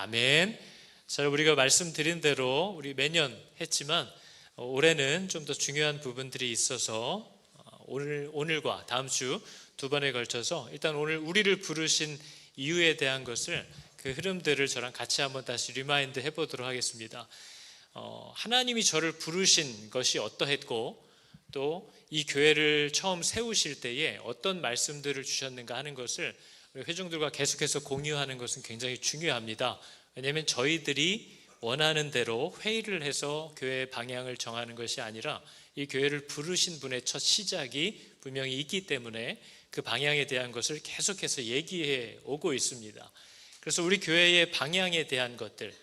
아멘. 자, 우리가 말씀드린 대로 우리 매년 했지만 올해는 좀 더 중요한 부분들이 있어서 오늘과 다음 주 두 번에 걸쳐서 일단 오늘 우리를 부르신 이유에 대한 것을 그 흐름들을 저랑 같이 한번 다시 리마인드 해보도록 하겠습니다. 하나님이 저를 부르신 것이 어떠했고 또 이 교회를 처음 세우실 때에 어떤 말씀들을 주셨는가 하는 것을 우리 회중들과 계속해서 공유하는 것은 굉장히 중요합니다. 왜냐하면 저희들이 원하는 대로 회의를 해서 교회의 방향을 정하는 것이 아니라 이 교회를 부르신 분의 첫 시작이 분명히 있기 때문에 그 방향에 대한 것을 계속해서 얘기해 오고 있습니다. 그래서 우리 교회의 방향에 대한 것들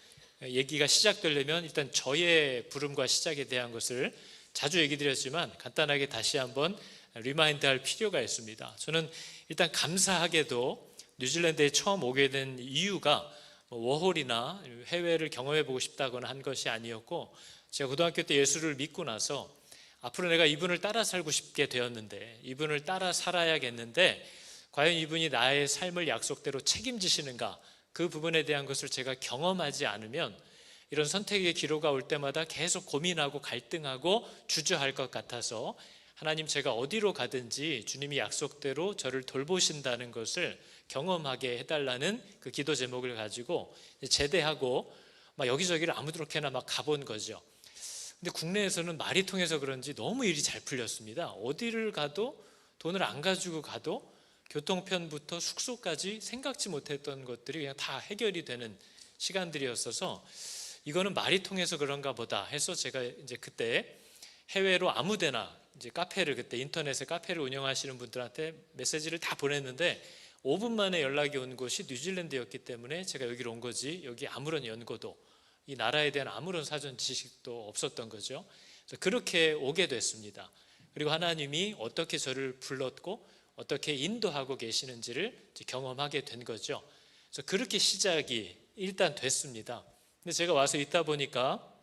얘기가 시작되려면 일단 저의 부름과 시작에 대한 것을 자주 얘기 드렸지만 간단하게 다시 한번 리마인드 할 필요가 있습니다. 저는 일단 감사하게도 뉴질랜드에 처음 오게 된 이유가 워홀이나 해외를 경험해 보고 싶다거나 한 것이 아니었고, 제가 고등학교 때 예수를 믿고 나서 앞으로 내가 이분을 따라 살고 싶게 되었는데, 이분을 따라 살아야겠는데 과연 이분이 나의 삶을 약속대로 책임지시는가, 그 부분에 대한 것을 제가 경험하지 않으면 이런 선택의 기로가 올 때마다 계속 고민하고 갈등하고 주저할 것 같아서, 하나님 제가 어디로 가든지 주님이 약속대로 저를 돌보신다는 것을 경험하게 해달라는 그 기도 제목을 가지고 제대하고 막 여기저기를 아무렇게나 막 가본 거죠. 근데 국내에서는 말이 통해서 그런지 너무 일이 잘 풀렸습니다. 어디를 가도 돈을 안 가지고 가도 교통편부터 숙소까지 생각지 못했던 것들이 그냥 다 해결이 되는 시간들이었어서 이거는 말이 통해서 그런가 보다 해서 제가 이제 그때 해외로 아무데나 이제 카페를, 그때 인터넷에 카페를 운영하시는 분들한테 메시지를 다 보냈는데 5분 만에 연락이 온 곳이 뉴질랜드였기 때문에 제가 여기로 온 거지, 여기 아무런 연고도 이 나라에 대한 아무런 사전 지식도 없었던 거죠. 그래서 그렇게 오게 됐습니다. 그리고 하나님이 어떻게 저를 불렀고 어떻게 인도하고 계시는지를 경험하게 된 거죠. 그래서 그렇게 시작이 일단 됐습니다. 근데 제가 와서 있다 보니까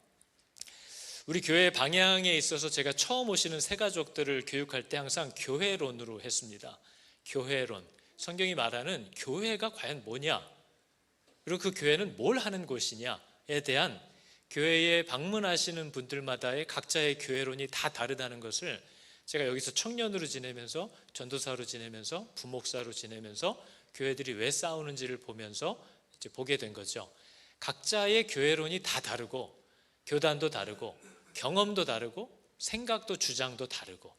우리 교회의 방향에 있어서 제가 처음 오시는 새가족들을 교육할 때 항상 교회론으로 했습니다. 교회론. 성경이 말하는 교회가 과연 뭐냐, 그리고 그 교회는 뭘 하는 곳이냐에 대한 교회에 방문하시는 분들마다의 각자의 교회론이 다 다르다는 것을 제가 여기서 청년으로 지내면서, 전도사로 지내면서, 부목사로 지내면서 교회들이 왜 싸우는지를 보면서 이제 보게 된 거죠. 각자의 교회론이 다 다르고, 교단도 다르고, 경험도 다르고, 생각도 주장도 다르고,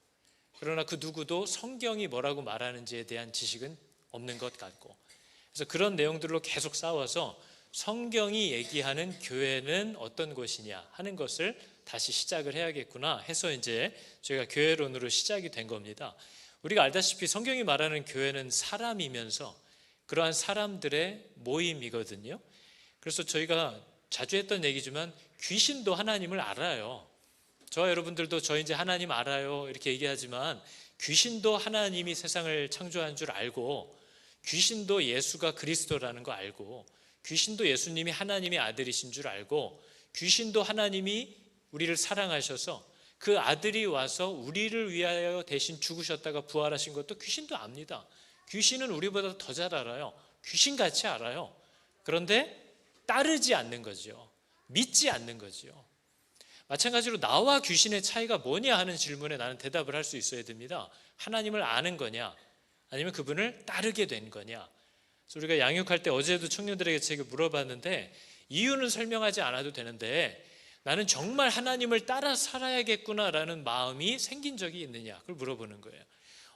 그러나 그 누구도 성경이 뭐라고 말하는지에 대한 지식은 없는 것 같고, 그래서 그런 내용들로 계속 싸워서 성경이 얘기하는 교회는 어떤 곳이냐 하는 것을 다시 시작을 해야겠구나 해서 이제 저희가 교회론으로 시작이 된 겁니다. 우리가 알다시피 성경이 말하는 교회는 사람이면서 그러한 사람들의 모임이거든요. 그래서 저희가 자주 했던 얘기지만 귀신도 하나님을 알아요. 저와 여러분들도 저 이제 하나님 알아요 이렇게 얘기하지만 귀신도 하나님이 세상을 창조한 줄 알고, 귀신도 예수가 그리스도라는 거 알고, 귀신도 예수님이 하나님의 아들이신 줄 알고, 귀신도 하나님이 우리를 사랑하셔서 그 아들이 와서 우리를 위하여 대신 죽으셨다가 부활하신 것도 귀신도 압니다. 귀신은 우리보다 더 잘 알아요. 귀신같이 알아요. 그런데 따르지 않는 거죠. 믿지 않는 거죠. 마찬가지로 나와 귀신의 차이가 뭐냐 하는 질문에 나는 대답을 할 수 있어야 됩니다. 하나님을 아는 거냐, 아니면 그분을 따르게 된 거냐. 그래서 우리가 양육할 때 어제도 청년들에게 제가 물어봤는데, 이유는 설명하지 않아도 되는데 나는 정말 하나님을 따라 살아야겠구나라는 마음이 생긴 적이 있느냐, 그걸 물어보는 거예요.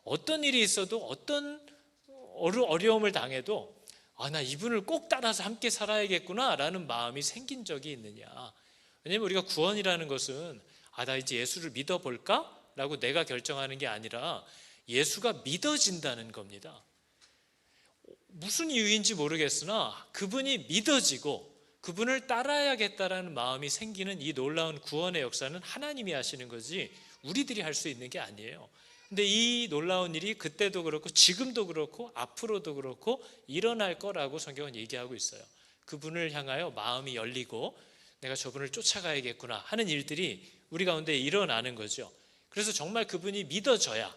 어떤 일이 있어도, 어떤 어려움을 당해도 나 이분을 꼭 따라서 함께 살아야겠구나라는 마음이 생긴 적이 있느냐. 왜냐하면 우리가 구원이라는 것은 나 이제 예수를 믿어볼까? 라고 내가 결정하는 게 아니라 예수가 믿어진다는 겁니다. 무슨 이유인지 모르겠으나 그분이 믿어지고 그분을 따라야겠다라는 마음이 생기는 이 놀라운 구원의 역사는 하나님이 하시는 거지 우리들이 할 수 있는 게 아니에요. 근데 이 놀라운 일이 그때도 그렇고 지금도 그렇고 앞으로도 그렇고 일어날 거라고 성경은 얘기하고 있어요. 그분을 향하여 마음이 열리고 내가 저분을 쫓아가야겠구나 하는 일들이 우리 가운데 일어나는 거죠. 그래서 정말 그분이 믿어져야,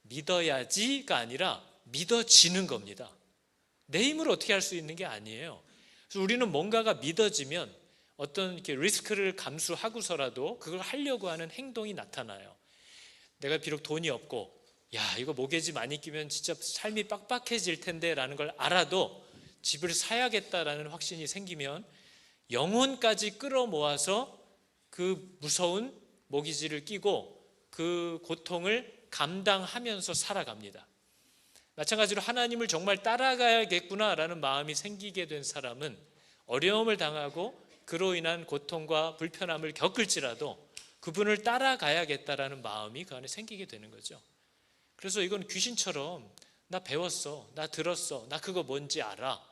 믿어야지가 아니라 믿어지는 겁니다. 내 힘으로 어떻게 할 수 있는 게 아니에요. 그래서 우리는 뭔가가 믿어지면 어떤 이렇게 리스크를 감수하고서라도 그걸 하려고 하는 행동이 나타나요. 내가 비록 돈이 없고 야 이거 모기지 많이 끼면 진짜 삶이 빡빡해질 텐데 라는 걸 알아도 집을 사야겠다라는 확신이 생기면 영혼까지 끌어모아서 그 무서운 모기지를 끼고 그 고통을 감당하면서 살아갑니다. 마찬가지로 하나님을 정말 따라가야겠구나라는 마음이 생기게 된 사람은 어려움을 당하고 그로 인한 고통과 불편함을 겪을지라도 그분을 따라가야겠다라는 마음이 그 안에 생기게 되는 거죠. 그래서 이건 귀신처럼 나 배웠어, 나 들었어, 나 그거 뭔지 알아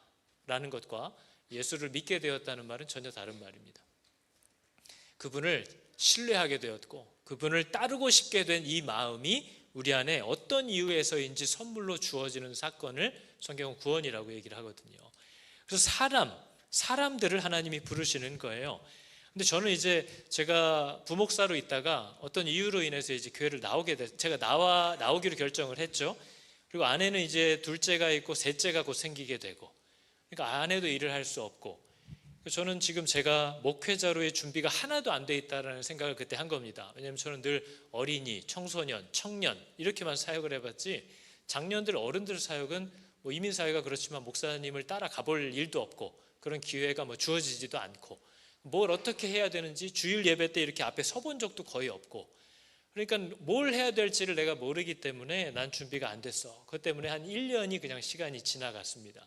라는 것과 예수를 믿게 되었다는 말은 전혀 다른 말입니다. 그분을 신뢰하게 되었고 그분을 따르고 싶게 된 이 마음이 우리 안에 어떤 이유에서인지 선물로 주어지는 사건을 성경은 구원이라고 얘기를 하거든요. 그래서 사람들을 하나님이 부르시는 거예요. 근데 저는 이제 제가 부목사로 있다가 어떤 이유로 인해서 이제 교회를 제가 나오기로 결정을 했죠. 그리고 아내는 이제 둘째가 있고 셋째가 곧 생기게 되고, 그러니까 아내도 일을 할 수 없고, 저는 지금 제가 목회자로의 준비가 하나도 안 돼 있다는 생각을 그때 한 겁니다. 왜냐하면 저는 늘 어린이, 청소년, 청년 이렇게만 사역을 해봤지 장년들, 어른들 사역은 뭐 이민사회가 그렇지만 목사님을 따라 가볼 일도 없고 그런 기회가 뭐 주어지지도 않고 뭘 어떻게 해야 되는지 주일 예배 때 이렇게 앞에 서본 적도 거의 없고, 그러니까 뭘 해야 될지를 내가 모르기 때문에 난 준비가 안 됐어. 그것 때문에 한 1년이 그냥 시간이 지나갔습니다.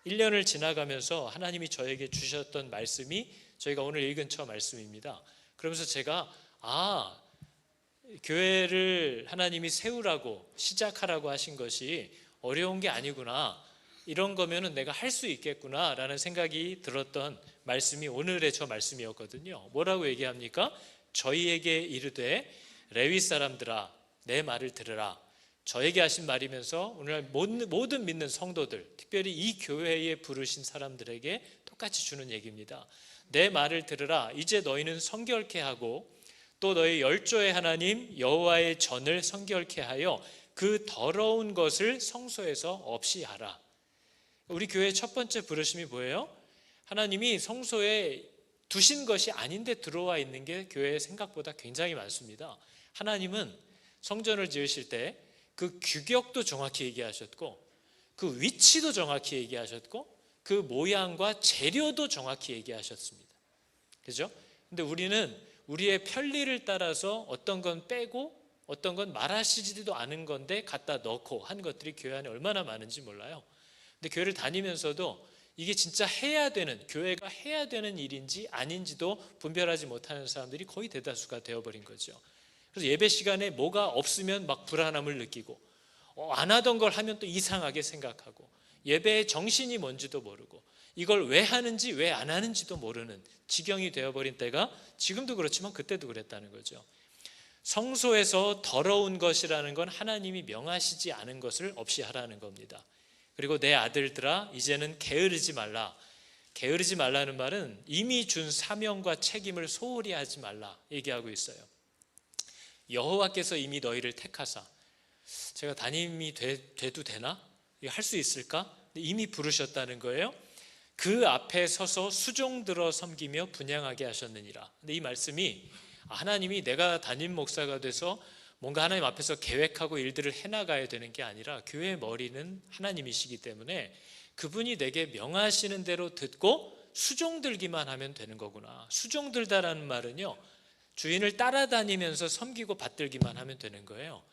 1년을 지나가면서 하나님이 저에게 주셨던 말씀이 저희가 오늘 읽은 첫 말씀입니다. 그러면서 제가 교회를 하나님이 세우라고 시작하라고 하신 것이 어려운 게 아니구나, 이런 거면은 내가 할 수 있겠구나 라는 생각이 들었던 말씀이 오늘의 저 말씀이었거든요. 뭐라고 얘기합니까? 저희에게 이르되 레위 사람들아 내 말을 들으라. 저에게 하신 말이면서 오늘 모든 믿는 성도들, 특별히 이 교회에 부르신 사람들에게 똑같이 주는 얘기입니다. 내 말을 들으라. 이제 너희는 성결케 하고 또 너희 열조의 하나님 여호와의 전을 성결케 하여 그 더러운 것을 성소에서 없이 하라. 우리 교회의 첫 번째 부르심이 뭐예요? 하나님이 성소에 두신 것이 아닌데 들어와 있는 게 교회의 생각보다 굉장히 많습니다. 하나님은 성전을 지으실 때 그 규격도 정확히 얘기하셨고 그 위치도 정확히 얘기하셨고 그 모양과 재료도 정확히 얘기하셨습니다. 그죠? 근데 우리는 우리의 편리를 따라서 어떤 건 빼고 어떤 건 말하시지도 않은 건데 갖다 넣고 한 것들이 교회 안에 얼마나 많은지 몰라요. 근데 교회를 다니면서도 이게 진짜 해야 되는, 교회가 해야 되는 일인지 아닌지도 분별하지 못하는 사람들이 거의 대다수가 되어버린 거죠. 그래서 예배 시간에 뭐가 없으면 막 불안함을 느끼고 안 하던 걸 하면 또 이상하게 생각하고 예배의 정신이 뭔지도 모르고 이걸 왜 하는지 왜 안 하는지도 모르는 지경이 되어버린 때가 지금도 그렇지만 그때도 그랬다는 거죠. 성소에서 더러운 것이라는 건 하나님이 명하시지 않은 것을 없이 하라는 겁니다. 그리고 내 아들들아 이제는 게으르지 말라. 게으르지 말라는 말은 이미 준 사명과 책임을 소홀히 하지 말라 얘기하고 있어요. 여호와께서 이미 너희를 택하사, 제가 담임이 돼도 되나? 이거 할 수 있을까? 이미 부르셨다는 거예요. 그 앞에 서서 수종들어 섬기며 분향하게 하셨느니라. 근데 이 말씀이 하나님이 내가 담임 목사가 돼서 뭔가 하나님 앞에서 계획하고 일들을 해나가야 되는 게 아니라 교회의 머리는 하나님이시기 때문에 그분이 내게 명하시는 대로 듣고 수종들기만 하면 되는 거구나. 수종들다라는 말은요, 주인을 따라다니면서 섬기고 받들기만 하면 되는 거예요.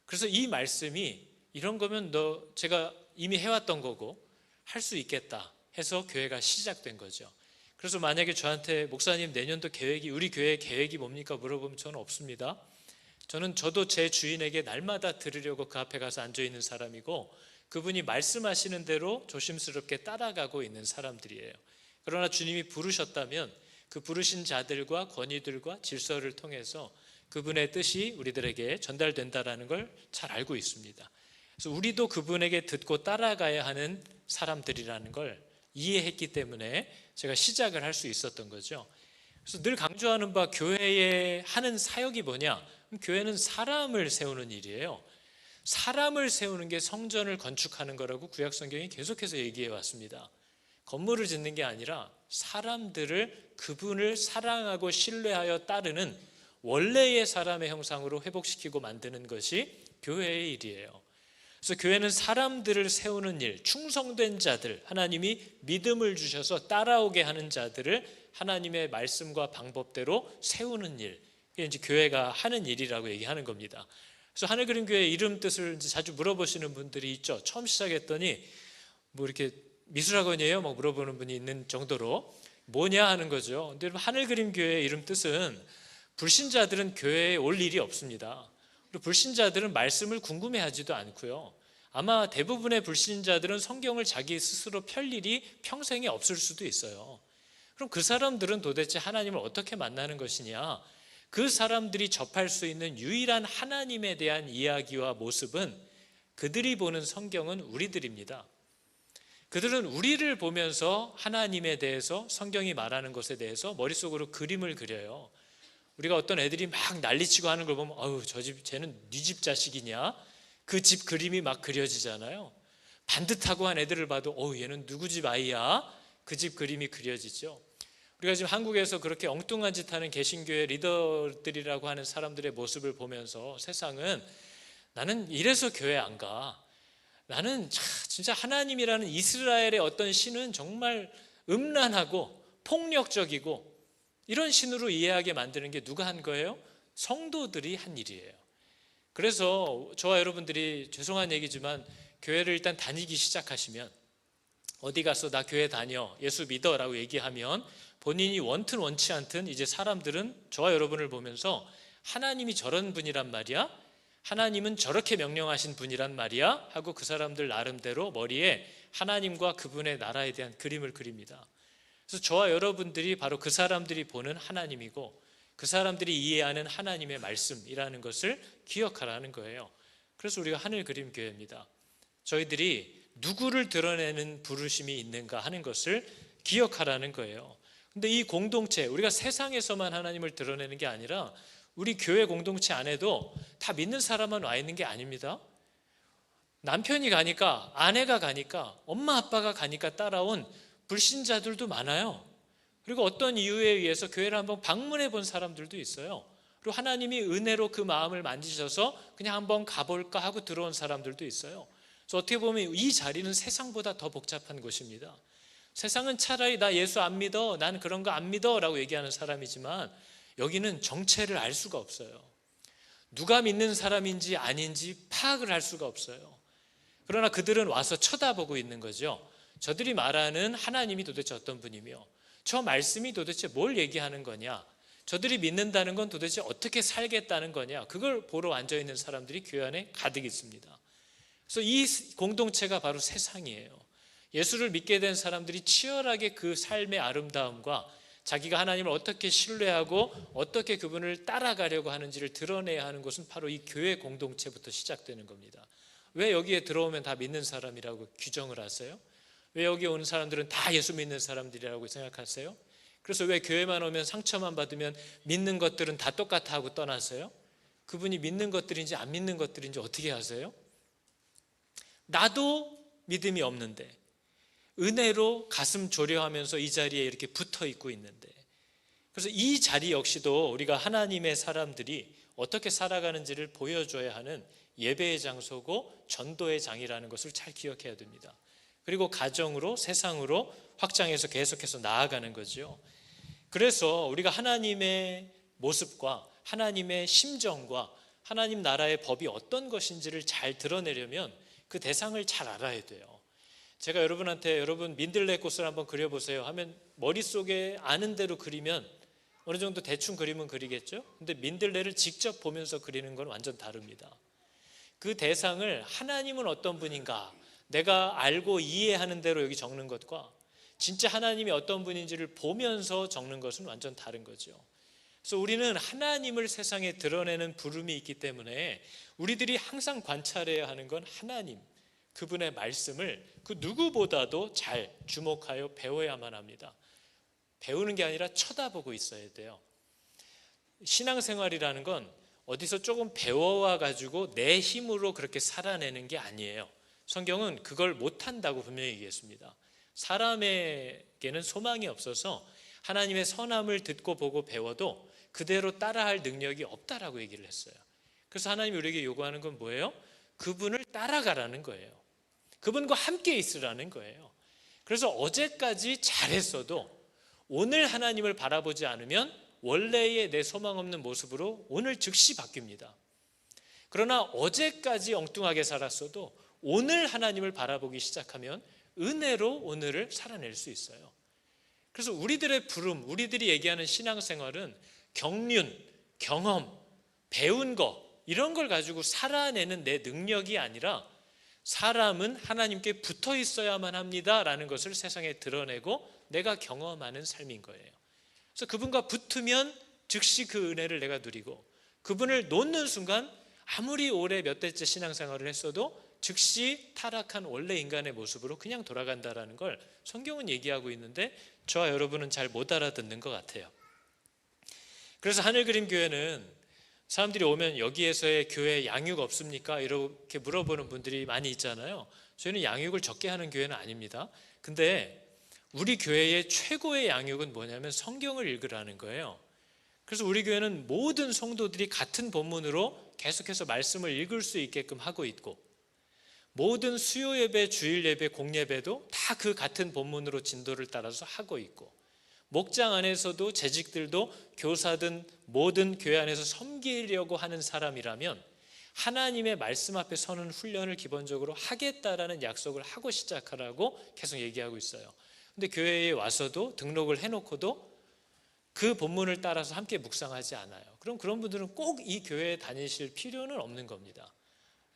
그래서 이 말씀이 이런 거면 제가 이미 해왔던 거고 할 수 있겠다 해서 교회가 시작된 거죠. 그래서 만약에 저한테 목사님 내년도 우리 교회 계획이 뭡니까 물어보면 저는 없습니다. 저도 제 주인에게 날마다 들으려고 그 앞에 가서 앉아있는 사람이고 그분이 말씀하시는 대로 조심스럽게 따라가고 있는 사람들이에요. 그러나 주님이 부르셨다면 그 부르신 자들과 권위들과 질서를 통해서 그분의 뜻이 우리들에게 전달된다는 걸 잘 알고 있습니다. 그래서 우리도 그분에게 듣고 따라가야 하는 사람들이라는 걸 이해했기 때문에 제가 시작을 할 수 있었던 거죠. 그래서 늘 강조하는 바 교회에 하는 사역이 뭐냐? 교회는 사람을 세우는 일이에요. 사람을 세우는 게 성전을 건축하는 거라고 구약 성경이 계속해서 얘기해 왔습니다. 건물을 짓는 게 아니라 사람들을 그분을 사랑하고 신뢰하여 따르는 원래의 사람의 형상으로 회복시키고 만드는 것이 교회의 일이에요. 그래서 교회는 사람들을 세우는 일, 충성된 자들, 하나님이 믿음을 주셔서 따라오게 하는 자들을 하나님의 말씀과 방법대로 세우는 일, 이게 이제 교회가 하는 일이라고 얘기하는 겁니다. 그래서 하늘그림교회 이름 뜻을 이제 자주 물어보시는 분들이 있죠. 처음 시작했더니 뭐 이렇게 미술학원이에요? 뭐 물어보는 분이 있는 정도로 뭐냐 하는 거죠. 근데 여러분, 하늘그림교회 이름 뜻은 불신자들은 교회에 올 일이 없습니다. 그리고 불신자들은 말씀을 궁금해하지도 않고요. 아마 대부분의 불신자들은 성경을 자기 스스로 펼 일이 평생에 없을 수도 있어요. 그럼 그 사람들은 도대체 하나님을 어떻게 만나는 것이냐? 그 사람들이 접할 수 있는 유일한 하나님에 대한 이야기와 모습은 그들이 보는 성경은 우리들입니다. 그들은 우리를 보면서 하나님에 대해서, 성경이 말하는 것에 대해서 머릿속으로 그림을 그려요. 우리가 어떤 애들이 막 난리치고 하는 걸 보면 어우, 저 집, 쟤는 네 집 자식이냐? 그 집 그림이 막 그려지잖아요. 반듯하고 한 애들을 봐도 어우, 얘는 누구 집 아이야? 그 집 그림이 그려지죠. 우리가 지금 한국에서 그렇게 엉뚱한 짓 하는 개신교회 리더들이라고 하는 사람들의 모습을 보면서 세상은 나는 이래서 교회 안 가. 나는 진짜 하나님이라는 이스라엘의 어떤 신은 정말 음란하고 폭력적이고 이런 신으로 이해하게 만드는 게 누가 한 거예요? 성도들이 한 일이에요. 그래서 저와 여러분들이 죄송한 얘기지만 교회를 일단 다니기 시작하시면 어디 가서 나 교회 다녀, 예수 믿어 라고 얘기하면 본인이 원튼 원치 않든 이제 사람들은 저와 여러분을 보면서 하나님이 저런 분이란 말이야? 하나님은 저렇게 명령하신 분이란 말이야? 하고 그 사람들 나름대로 머리에 하나님과 그분의 나라에 대한 그림을 그립니다. 그래서 저와 여러분들이 바로 그 사람들이 보는 하나님이고 그 사람들이 이해하는 하나님의 말씀이라는 것을 기억하라는 거예요. 그래서 우리가 하늘그림교회입니다. 저희들이 누구를 드러내는 부르심이 있는가 하는 것을 기억하라는 거예요. 근데 이 공동체, 우리가 세상에서만 하나님을 드러내는 게 아니라 우리 교회 공동체 안에도 다 믿는 사람만 와 있는 게 아닙니다. 남편이 가니까, 아내가 가니까, 엄마 아빠가 가니까 따라온 불신자들도 많아요. 그리고 어떤 이유에 의해서 교회를 한번 방문해 본 사람들도 있어요. 그리고 하나님이 은혜로 그 마음을 만지셔서 그냥 한번 가볼까 하고 들어온 사람들도 있어요. 그래서 어떻게 보면 이 자리는 세상보다 더 복잡한 곳입니다. 세상은 차라리 나 예수 안 믿어, 난 그런 거 안 믿어 라고 얘기하는 사람이지만 여기는 정체를 알 수가 없어요. 누가 믿는 사람인지 아닌지 파악을 할 수가 없어요. 그러나 그들은 와서 쳐다보고 있는 거죠. 저들이 말하는 하나님이 도대체 어떤 분이며 저 말씀이 도대체 뭘 얘기하는 거냐, 저들이 믿는다는 건 도대체 어떻게 살겠다는 거냐, 그걸 보러 앉아있는 사람들이 교회 안에 가득 있습니다. 그래서 이 공동체가 바로 세상이에요. 예수를 믿게 된 사람들이 치열하게 그 삶의 아름다움과 자기가 하나님을 어떻게 신뢰하고 어떻게 그분을 따라가려고 하는지를 드러내야 하는 것은 바로 이 교회 공동체부터 시작되는 겁니다. 왜 여기에 들어오면 다 믿는 사람이라고 규정을 하세요? 왜 여기 오는 사람들은 다 예수 믿는 사람들이라고 생각하세요? 그래서 왜 교회만 오면 상처만 받으면 믿는 것들은 다 똑같아 하고 떠나세요? 그분이 믿는 것들인지 안 믿는 것들인지 어떻게 아세요? 나도 믿음이 없는데 은혜로 가슴 졸여하면서 이 자리에 이렇게 붙어 있고 있는데, 그래서 이 자리 역시도 우리가 하나님의 사람들이 어떻게 살아가는지를 보여줘야 하는 예배의 장소고 전도의 장이라는 것을 잘 기억해야 됩니다. 그리고 가정으로, 세상으로 확장해서 계속해서 나아가는 거죠. 그래서 우리가 하나님의 모습과 하나님의 심정과 하나님 나라의 법이 어떤 것인지를 잘 드러내려면 그 대상을 잘 알아야 돼요. 제가 여러분한테 여러분 민들레 꽃을 한번 그려보세요 하면 머릿속에 아는 대로 그리면 어느 정도 대충 그림은 그리겠죠. 근데 민들레를 직접 보면서 그리는 건 완전 다릅니다. 그 대상을 하나님은 어떤 분인가 내가 알고 이해하는 대로 여기 적는 것과 진짜 하나님이 어떤 분인지를 보면서 적는 것은 완전 다른 거죠. 그래서 우리는 하나님을 세상에 드러내는 부름이 있기 때문에 우리들이 항상 관찰해야 하는 건 하나님, 그분의 말씀을 그 누구보다도 잘 주목하여 배워야만 합니다. 배우는 게 아니라 쳐다보고 있어야 돼요. 신앙생활이라는 건 어디서 조금 배워와 가지고 내 힘으로 그렇게 살아내는 게 아니에요. 성경은 그걸 못한다고 분명히 얘기했습니다. 사람에게는 소망이 없어서 하나님의 선함을 듣고 보고 배워도 그대로 따라할 능력이 없다라고 얘기를 했어요. 그래서 하나님이 우리에게 요구하는 건 뭐예요? 그분을 따라가라는 거예요. 그분과 함께 있으라는 거예요. 그래서 어제까지 잘했어도 오늘 하나님을 바라보지 않으면 원래의 내 소망 없는 모습으로 오늘 즉시 바뀝니다. 그러나 어제까지 엉뚱하게 살았어도 오늘 하나님을 바라보기 시작하면 은혜로 오늘을 살아낼 수 있어요. 그래서 우리들의 부름, 우리들이 얘기하는 신앙생활은 경륜, 경험, 배운 거 이런 걸 가지고 살아내는 내 능력이 아니라 사람은 하나님께 붙어 있어야만 합니다라는 것을 세상에 드러내고 내가 경험하는 삶인 거예요. 그래서 그분과 붙으면 즉시 그 은혜를 내가 누리고 그분을 놓는 순간 아무리 오래 몇 대째 신앙생활을 했어도 즉시 타락한 원래 인간의 모습으로 그냥 돌아간다라는 걸 성경은 얘기하고 있는데 저와 여러분은 잘 못 알아듣는 것 같아요. 그래서 하늘그림교회는 사람들이 오면 여기에서의 교회 양육 없습니까? 이렇게 물어보는 분들이 많이 있잖아요. 저희는 양육을 적게 하는 교회는 아닙니다. 근데 우리 교회의 최고의 양육은 뭐냐면 성경을 읽으라는 거예요. 그래서 우리 교회는 모든 성도들이 같은 본문으로 계속해서 말씀을 읽을 수 있게끔 하고 있고 모든 수요 예배, 주일 예배, 공예배도 다 그 같은 본문으로 진도를 따라서 하고 있고 목장 안에서도 재직들도 교사든 모든 교회 안에서 섬기려고 하는 사람이라면 하나님의 말씀 앞에 서는 훈련을 기본적으로 하겠다라는 약속을 하고 시작하라고 계속 얘기하고 있어요. 근데 교회에 와서도 등록을 해놓고도 그 본문을 따라서 함께 묵상하지 않아요. 그럼 그런 분들은 꼭 이 교회에 다니실 필요는 없는 겁니다.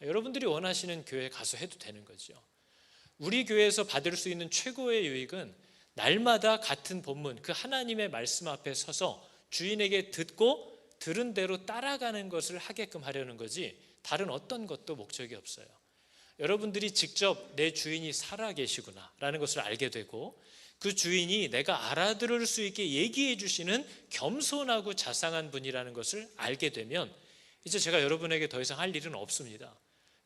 여러분들이 원하시는 교회에 가서 해도 되는 거죠. 우리 교회에서 받을 수 있는 최고의 유익은 날마다 같은 본문, 그 하나님의 말씀 앞에 서서 주인에게 듣고 들은 대로 따라가는 것을 하게끔 하려는 거지 다른 어떤 것도 목적이 없어요. 여러분들이 직접 내 주인이 살아 계시구나 라는 것을 알게 되고 그 주인이 내가 알아들을 수 있게 얘기해 주시는 겸손하고 자상한 분이라는 것을 알게 되면 이제 제가 여러분에게 더 이상 할 일은 없습니다.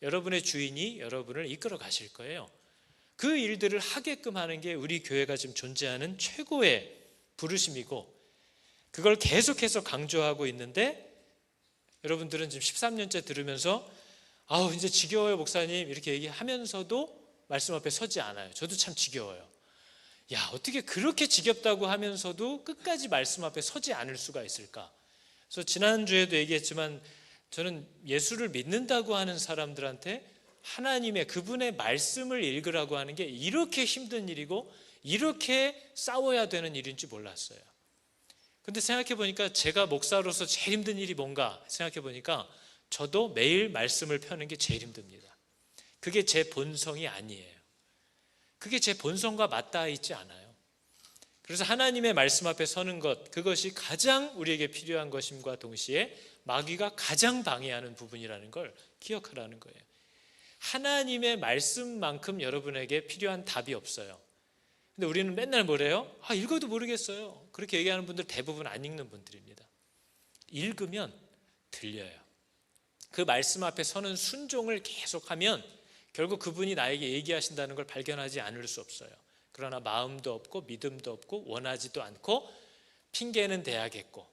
여러분의 주인이 여러분을 이끌어 가실 거예요. 그 일들을 하게끔 하는 게 우리 교회가 지금 존재하는 최고의 부르심이고 그걸 계속해서 강조하고 있는데 여러분들은 지금 13년째 들으면서 아우 이제 지겨워요 목사님 이렇게 얘기하면서도 말씀 앞에 서지 않아요. 저도 참 지겨워요. 야 어떻게 그렇게 지겹다고 하면서도 끝까지 말씀 앞에 서지 않을 수가 있을까? 그래서 지난주에도 얘기했지만 저는 예수를 믿는다고 하는 사람들한테 하나님의 그분의 말씀을 읽으라고 하는 게 이렇게 힘든 일이고 이렇게 싸워야 되는 일인 줄 몰랐어요. 근데 생각해 보니까 제가 목사로서 제일 힘든 일이 뭔가 생각해 보니까 저도 매일 말씀을 펴는 게 제일 힘듭니다. 그게 제 본성이 아니에요. 그게 제 본성과 맞닿아 있지 않아요. 그래서 하나님의 말씀 앞에 서는 것 그것이 가장 우리에게 필요한 것임과 동시에 마귀가 가장 방해하는 부분이라는 걸 기억하라는 거예요. 하나님의 말씀만큼 여러분에게 필요한 답이 없어요. 근데 우리는 맨날 뭐래요? 읽어도 모르겠어요. 그렇게 얘기하는 분들 대부분 안 읽는 분들입니다. 읽으면 들려요. 그 말씀 앞에 서는 순종을 계속하면 결국 그분이 나에게 얘기하신다는 걸 발견하지 않을 수 없어요. 그러나 마음도 없고 믿음도 없고 원하지도 않고 핑계는 대야겠고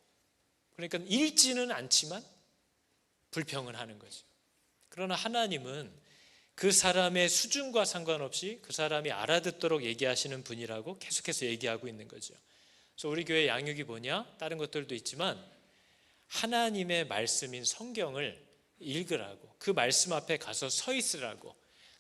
그러니까 읽지는 않지만 불평을 하는 거죠. 그러나 하나님은 그 사람의 수준과 상관없이 그 사람이 알아듣도록 얘기하시는 분이라고 계속해서 얘기하고 있는 거죠. 그래서 우리 교회 양육이 뭐냐? 다른 것들도 있지만 하나님의 말씀인 성경을 읽으라고 그 말씀 앞에 가서 서 있으라고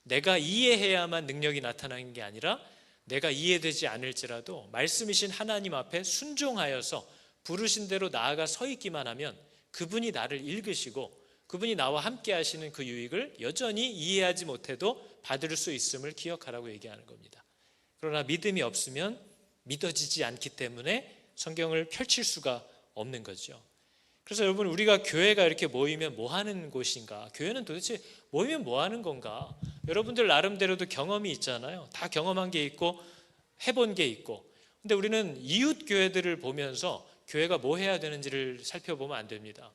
내가 이해해야만 능력이 나타나는 게 아니라 내가 이해되지 않을지라도 말씀이신 하나님 앞에 순종하여서 부르신 대로 나아가 서 있기만 하면 그분이 나를 읽으시고 그분이 나와 함께 하시는 그 유익을 여전히 이해하지 못해도 받을 수 있음을 기억하라고 얘기하는 겁니다. 그러나 믿음이 없으면 믿어지지 않기 때문에 성경을 펼칠 수가 없는 거죠. 그래서 여러분 우리가 교회가 이렇게 모이면 뭐 하는 곳인가? 교회는 도대체 모이면 뭐 하는 건가? 여러분들 나름대로도 경험이 있잖아요. 다 경험한 게 있고 해본 게 있고 근데 우리는 이웃 교회들을 보면서 교회가 뭐 해야 되는지를 살펴보면 안 됩니다.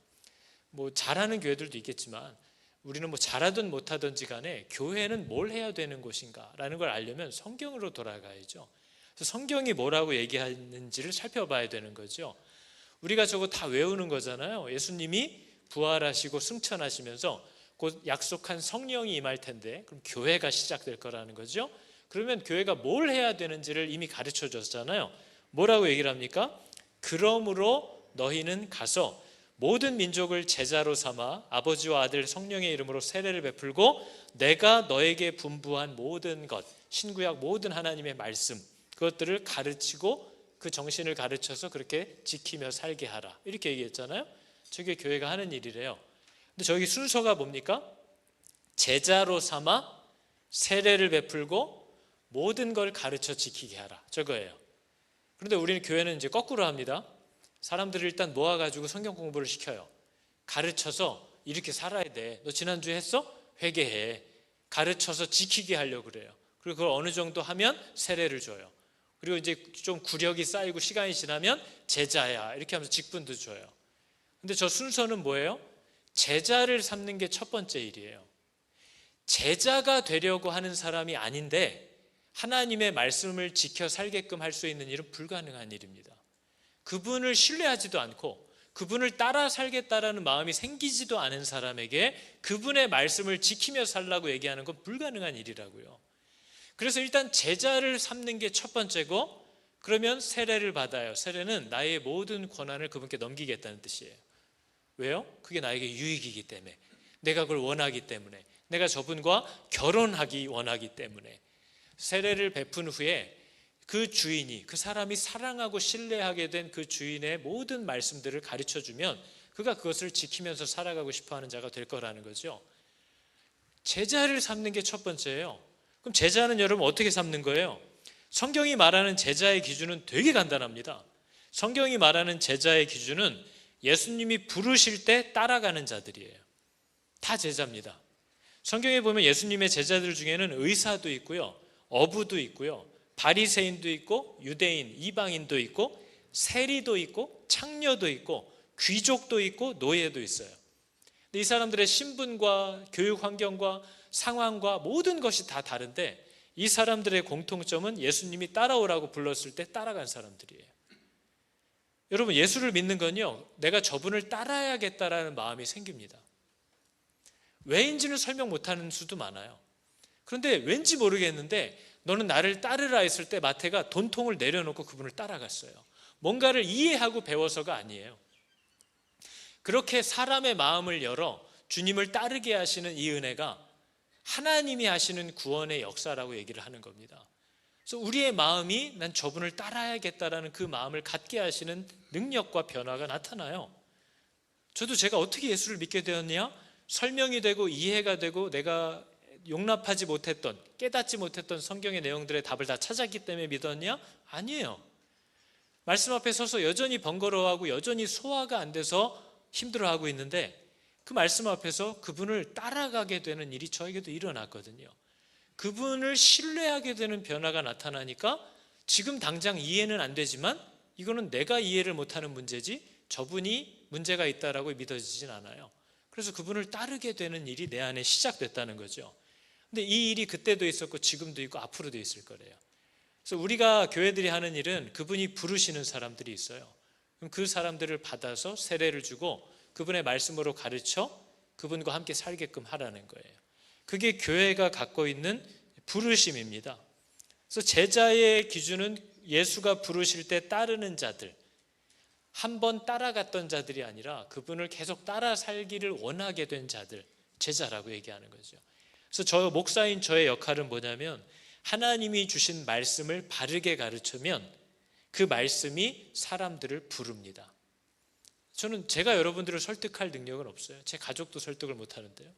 뭐 잘하는 교회들도 있겠지만 우리는 뭐 잘하든 못하든지 간에 교회는 뭘 해야 되는 곳인가 라는 걸 알려면 성경으로 돌아가야죠. 그래서 성경이 뭐라고 얘기하는지를 살펴봐야 되는 거죠. 우리가 저거 다 외우는 거잖아요. 예수님이 부활하시고 승천하시면서 곧 약속한 성령이 임할 텐데 그럼 교회가 시작될 거라는 거죠. 그러면 교회가 뭘 해야 되는지를 이미 가르쳐 줬잖아요. 뭐라고 얘기를 합니까? 그러므로 너희는 가서 모든 민족을 제자로 삼아 아버지와 아들 성령의 이름으로 세례를 베풀고 내가 너에게 분부한 모든 것, 신구약 모든 하나님의 말씀 그것들을 가르치고 그 정신을 가르쳐서 그렇게 지키며 살게 하라 이렇게 얘기했잖아요. 저게 교회가 하는 일이래요. 근데 저기 순서가 뭡니까? 제자로 삼아 세례를 베풀고 모든 걸 가르쳐 지키게 하라 저거예요. 그런데 우리는 교회는 이제 거꾸로 합니다. 사람들을 일단 모아가지고 성경 공부를 시켜요. 가르쳐서 이렇게 살아야 돼. 너 지난주에 했어? 회개해. 가르쳐서 지키게 하려고 그래요. 그리고 그걸 어느 정도 하면 세례를 줘요. 그리고 이제 좀 구력이 쌓이고 시간이 지나면 제자야 이렇게 하면서 직분도 줘요. 근데 저 순서는 뭐예요? 제자를 삼는 게 첫 번째 일이에요. 제자가 되려고 하는 사람이 아닌데 하나님의 말씀을 지켜 살게끔 할 수 있는 일은 불가능한 일입니다. 그분을 신뢰하지도 않고 그분을 따라 살겠다라는 마음이 생기지도 않은 사람에게 그분의 말씀을 지키며 살라고 얘기하는 건 불가능한 일이라고요. 그래서 일단 제자를 삼는 게 첫 번째고 그러면 세례를 받아요. 세례는 나의 모든 권한을 그분께 넘기겠다는 뜻이에요. 왜요? 그게 나에게 유익이기 때문에 내가 그걸 원하기 때문에 내가 저분과 결혼하기 원하기 때문에 세례를 베푼 후에 그 주인이 그 사람이 사랑하고 신뢰하게 된 그 주인의 모든 말씀들을 가르쳐주면 그가 그것을 지키면서 살아가고 싶어하는 자가 될 거라는 거죠. 제자를 삼는 게 첫 번째예요. 그럼 제자는 여러분 어떻게 삼는 거예요? 성경이 말하는 제자의 기준은 되게 간단합니다. 성경이 말하는 제자의 기준은 예수님이 부르실 때 따라가는 자들이에요. 다 제자입니다. 성경에 보면 예수님의 제자들 중에는 의사도 있고요, 어부도 있고요, 바리새인도 있고 유대인, 이방인도 있고 세리도 있고 창녀도 있고 귀족도 있고 노예도 있어요. 근데 이 사람들의 신분과 교육 환경과 상황과 모든 것이 다 다른데 이 사람들의 공통점은 예수님이 따라오라고 불렀을 때 따라간 사람들이에요. 여러분 예수를 믿는 건요 내가 저분을 따라야겠다라는 마음이 생깁니다. 왜인지는 설명 못하는 수도 많아요. 그런데 왠지 모르겠는데 너는 나를 따르라 했을 때 마태가 돈통을 내려놓고 그분을 따라갔어요. 뭔가를 이해하고 배워서가 아니에요. 그렇게 사람의 마음을 열어 주님을 따르게 하시는 이 은혜가 하나님이 하시는 구원의 역사라고 얘기를 하는 겁니다. 그래서 우리의 마음이 난 저분을 따라야겠다라는 그 마음을 갖게 하시는 능력과 변화가 나타나요. 저도 제가 어떻게 예수를 믿게 되었냐? 설명이 되고 이해가 되고 내가 용납하지 못했던 깨닫지 못했던 성경의 내용들의 답을 다 찾았기 때문에 믿었냐? 아니에요. 말씀 앞에 서서 여전히 번거로워하고 여전히 소화가 안 돼서 힘들어하고 있는데 그 말씀 앞에서 그분을 따라가게 되는 일이 저에게도 일어났거든요. 그분을 신뢰하게 되는 변화가 나타나니까 지금 당장 이해는 안 되지만 이거는 내가 이해를 못하는 문제지 저분이 문제가 있다라고 믿어지진 않아요. 그래서 그분을 따르게 되는 일이 내 안에 시작됐다는 거죠. 근데 이 일이 그때도 있었고 지금도 있고 앞으로도 있을 거래요. 그래서 우리가 교회들이 하는 일은 그분이 부르시는 사람들이 있어요. 그럼 그 사람들을 받아서 세례를 주고 그분의 말씀으로 가르쳐 그분과 함께 살게끔 하라는 거예요. 그게 교회가 갖고 있는 부르심입니다. 그래서 제자의 기준은 예수가 부르실 때 따르는 자들, 한 번 따라갔던 자들이 아니라 그분을 계속 따라 살기를 원하게 된 자들, 제자라고 얘기하는 거죠. 그래서 저 목사인 저의 역할은 뭐냐면 하나님이 주신 말씀을 바르게 가르치면 그 말씀이 사람들을 부릅니다. 저는 제가 여러분들을 설득할 능력은 없어요. 제 가족도 설득을 못 하는데요.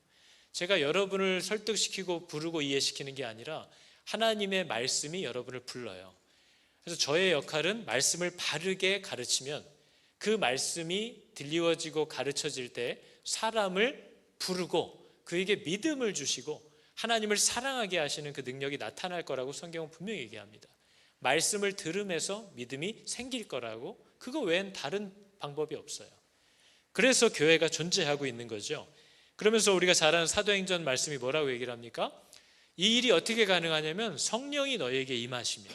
제가 여러분을 설득시키고 부르고 이해시키는 게 아니라 하나님의 말씀이 여러분을 불러요. 그래서 저의 역할은 말씀을 바르게 가르치면 그 말씀이 들리워지고 가르쳐질 때 사람을 부르고 그에게 믿음을 주시고 하나님을 사랑하게 하시는 그 능력이 나타날 거라고 성경은 분명히 얘기합니다. 말씀을 들으면서 믿음이 생길 거라고 그거 외엔 다른 방법이 없어요. 그래서 교회가 존재하고 있는 거죠. 그러면서 우리가 잘 아는 사도행전 말씀이 뭐라고 얘기를 합니까? 이 일이 어떻게 가능하냐면 성령이 너에게 임하시면,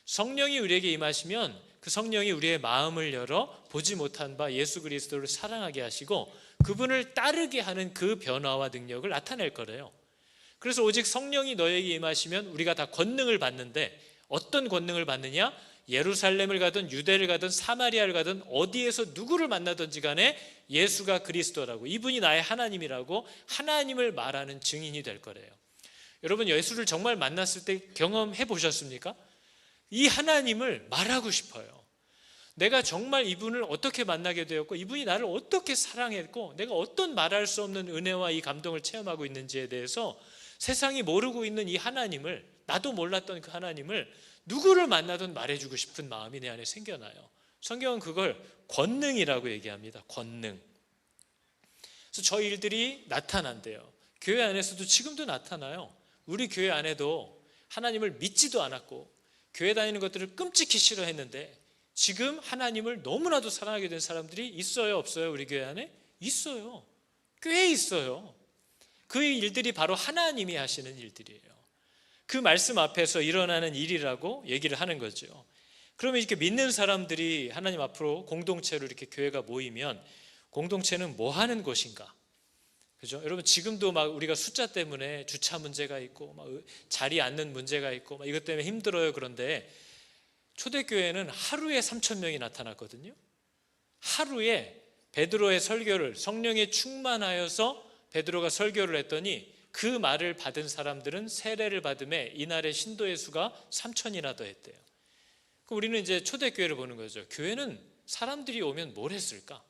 성령이 우리에게 임하시면 그 성령이 우리의 마음을 열어 보지 못한 바 예수 그리스도를 사랑하게 하시고 그분을 따르게 하는 그 변화와 능력을 나타낼 거래요. 그래서 오직 성령이 너에게 임하시면 우리가 다 권능을 받는데, 어떤 권능을 받느냐? 예루살렘을 가든 유대를 가든 사마리아를 가든 어디에서 누구를 만나든지 간에 예수가 그리스도라고, 이분이 나의 하나님이라고 하나님을 말하는 증인이 될 거래요. 여러분, 예수를 정말 만났을 때 경험해 보셨습니까? 이 하나님을 말하고 싶어요. 내가 정말 이분을 어떻게 만나게 되었고 이분이 나를 어떻게 사랑했고 내가 어떤 말할 수 없는 은혜와 이 감동을 체험하고 있는지에 대해서 세상이 모르고 있는 이 하나님을, 나도 몰랐던 그 하나님을 누구를 만나든 말해주고 싶은 마음이 내 안에 생겨나요. 성경은 그걸 권능이라고 얘기합니다. 권능. 그래서 저 일들이 나타난대요. 교회 안에서도 지금도 나타나요. 우리 교회 안에도 하나님을 믿지도 않았고 교회 다니는 것들을 끔찍히 싫어했는데 지금 하나님을 너무나도 사랑하게 된 사람들이 있어요, 없어요? 우리 교회 안에? 있어요. 꽤 있어요. 그 일들이 바로 하나님이 하시는 일들이에요. 그 말씀 앞에서 일어나는 일이라고 얘기를 하는 거죠. 그러면 이렇게 믿는 사람들이 하나님 앞으로 공동체로 이렇게 교회가 모이면 공동체는 뭐 하는 곳인가? 그죠? 여러분, 지금도 막 우리가 숫자 때문에 주차 문제가 있고 막 자리 앉는 문제가 있고 막 이것 때문에 힘들어요. 그런데 초대교회는 하루에 3,000명이 나타났거든요. 하루에 베드로의 설교를, 성령에 충만하여서 베드로가 설교를 했더니 그 말을 받은 사람들은 세례를 받음에 이날의 신도의 수가 3,000이나 더 했대요. 그럼 우리는 이제 초대교회를 보는 거죠. 교회는 사람들이 오면 뭘 했을까?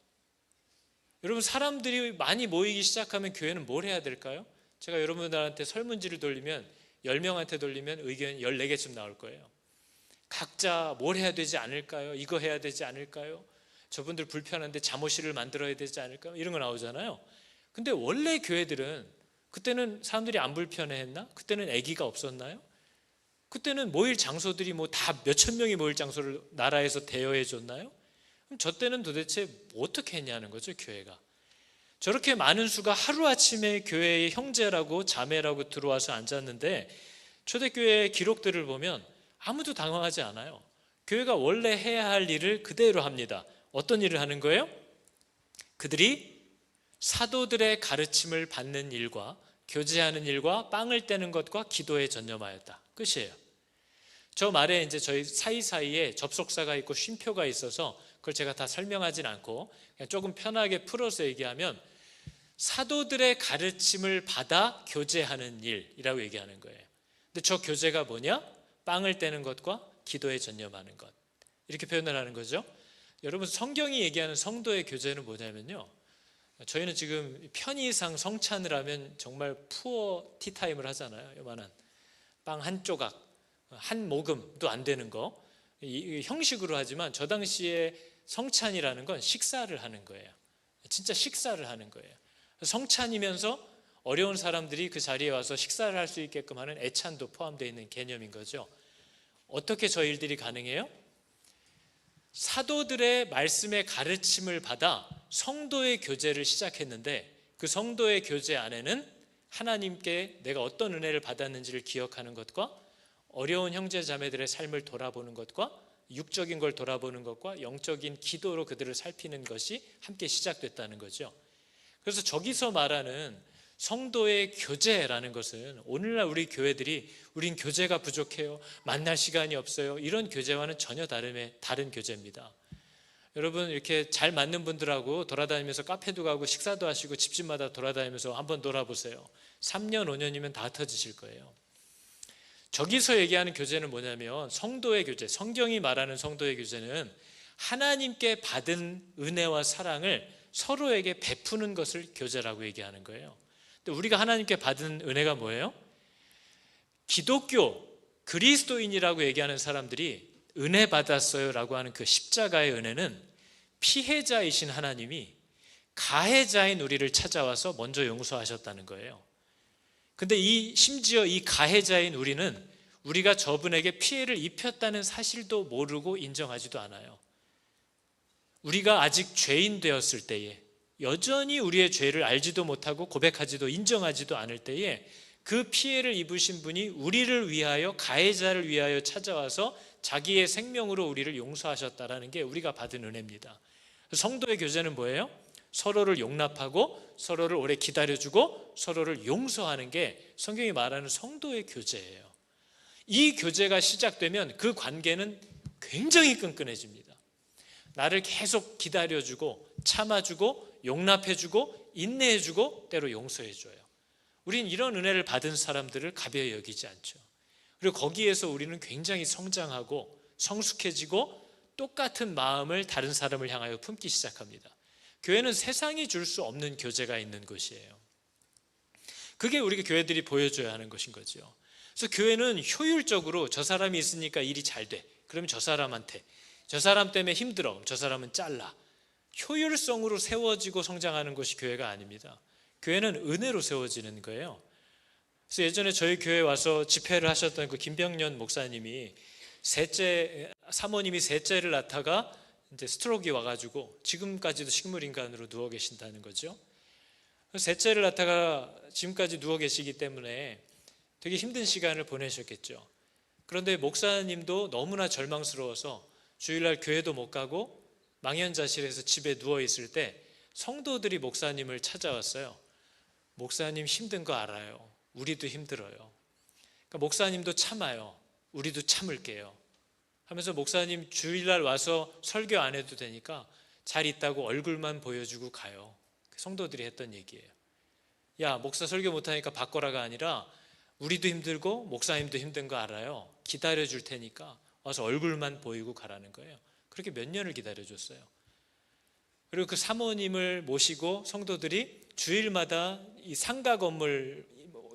여러분, 사람들이 많이 모이기 시작하면 교회는 뭘 해야 될까요? 제가 여러분들한테 설문지를 돌리면 10명한테 돌리면 의견 14개쯤 나올 거예요. 각자 뭘 해야 되지 않을까요? 이거 해야 되지 않을까요? 저분들 불편한데 잠옷실을 만들어야 되지 않을까요? 이런 거 나오잖아요. 근데 원래 교회들은 그때는 사람들이 안 불편해했나? 그때는 아기가 없었나요? 그때는 모일 장소들이 뭐 다 몇천 명이 모일 장소를 나라에서 대여해 줬나요? 그럼 저 때는 도대체 어떻게 했냐는 거죠, 교회가. 저렇게 많은 수가 하루아침에 교회의 형제라고 자매라고 들어와서 앉았는데 초대교회의 기록들을 보면 아무도 당황하지 않아요. 교회가 원래 해야 할 일을 그대로 합니다. 어떤 일을 하는 거예요? 그들이 사도들의 가르침을 받는 일과 교제하는 일과 빵을 떼는 것과 기도에 전념하였다. 끝이에요. 저 말에 이제 저희 사이사이에 접속사가 있고 쉼표가 있어서 그걸 제가 다 설명하진 않고 그냥 조금 편하게 풀어서 얘기하면 사도들의 가르침을 받아 교제하는 일이라고 얘기하는 거예요. 근데 저 교제가 뭐냐? 빵을 떼는 것과 기도에 전념하는 것, 이렇게 표현을 하는 거죠. 여러분, 성경이 얘기하는 성도의 교제는 뭐냐면요, 저희는 지금 편의상 성찬을 하면 정말 푸어 티타임을 하잖아요. 요만한 빵 한 조각, 한 모금도 안 되는 거, 이 형식으로 하지만 저 당시에 성찬이라는 건 식사를 하는 거예요. 진짜 식사를 하는 거예요. 성찬이면서 어려운 사람들이 그 자리에 와서 식사를 할 수 있게끔 하는 애찬도 포함되어 있는 개념인 거죠. 어떻게 저 일들이 가능해요? 사도들의 말씀의 가르침을 받아 성도의 교제를 시작했는데 그 성도의 교제 안에는 하나님께 내가 어떤 은혜를 받았는지를 기억하는 것과 어려운 형제 자매들의 삶을 돌아보는 것과 육적인 걸 돌아보는 것과 영적인 기도로 그들을 살피는 것이 함께 시작됐다는 거죠. 그래서 저기서 말하는 성도의 교제라는 것은 오늘날 우리 교회들이 우린 교제가 부족해요, 만날 시간이 없어요, 이런 교제와는 전혀 다른 교제입니다. 여러분, 이렇게 잘 맞는 분들하고 돌아다니면서 카페도 가고 식사도 하시고 집집마다 돌아다니면서 한번 놀아보세요. 3년 5년이면 다 흩어지실 거예요. 저기서 얘기하는 교제는 뭐냐면 성도의 교제, 성경이 말하는 성도의 교제는 하나님께 받은 은혜와 사랑을 서로에게 베푸는 것을 교제라고 얘기하는 거예요. 근데 우리가 하나님께 받은 은혜가 뭐예요? 기독교, 그리스도인이라고 얘기하는 사람들이 은혜 받았어요 라고 하는 그 십자가의 은혜는 피해자이신 하나님이 가해자인 우리를 찾아와서 먼저 용서하셨다는 거예요. 근데 심지어 이 가해자인 우리는 우리가 저분에게 피해를 입혔다는 사실도 모르고 인정하지도 않아요. 우리가 아직 죄인 되었을 때에 여전히 우리의 죄를 알지도 못하고 고백하지도 인정하지도 않을 때에 그 피해를 입으신 분이 우리를 위하여, 가해자를 위하여 찾아와서 자기의 생명으로 우리를 용서하셨다라는 게 우리가 받은 은혜입니다. 성도의 교제는 뭐예요? 서로를 용납하고 서로를 오래 기다려주고 서로를 용서하는 게 성경이 말하는 성도의 교제예요. 이 교제가 시작되면 그 관계는 굉장히 끈끈해집니다. 나를 계속 기다려주고 참아주고 용납해주고 인내해주고 때로 용서해줘요. 우린 이런 은혜를 받은 사람들을 가벼이 여기지 않죠. 그리고 거기에서 우리는 굉장히 성장하고 성숙해지고 똑같은 마음을 다른 사람을 향하여 품기 시작합니다. 교회는 세상이 줄 수 없는 교제가 있는 곳이에요. 그게 우리 교회들이 보여줘야 하는 것인 거죠. 그래서 교회는 효율적으로 저 사람이 있으니까 일이 잘 돼. 그러면 저 사람한테, 저 사람 때문에 힘들어. 저 사람은 잘라. 효율성으로 세워지고 성장하는 것이 교회가 아닙니다. 교회는 은혜로 세워지는 거예요. 그래서 예전에 저희 교회에 와서 집회를 하셨던 그 김병년 목사님이 사모님이 셋째를 낳다가 이제 스트로크가 와가지고 지금까지도 식물인간으로 누워 계신다는 거죠. 셋째를 낳다가 지금까지 누워 계시기 때문에 되게 힘든 시간을 보내셨겠죠. 그런데 목사님도 너무나 절망스러워서 주일날 교회도 못 가고 망연자실해서 집에 누워 있을 때 성도들이 목사님을 찾아왔어요. 목사님 힘든 거 알아요. 우리도 힘들어요. 그러니까 목사님도 참아요. 우리도 참을게요. 하면서 목사님 주일날 와서 설교 안 해도 되니까 잘 있다고 얼굴만 보여주고 가요. 성도들이 했던 얘기예요. 야, 목사 설교 못하니까 바꿔라가 아니라 우리도 힘들고 목사님도 힘든 거 알아요. 기다려줄 테니까 와서 얼굴만 보이고 가라는 거예요. 그렇게 몇 년을 기다려줬어요. 그리고 그 사모님을 모시고 성도들이 주일마다 이 상가 건물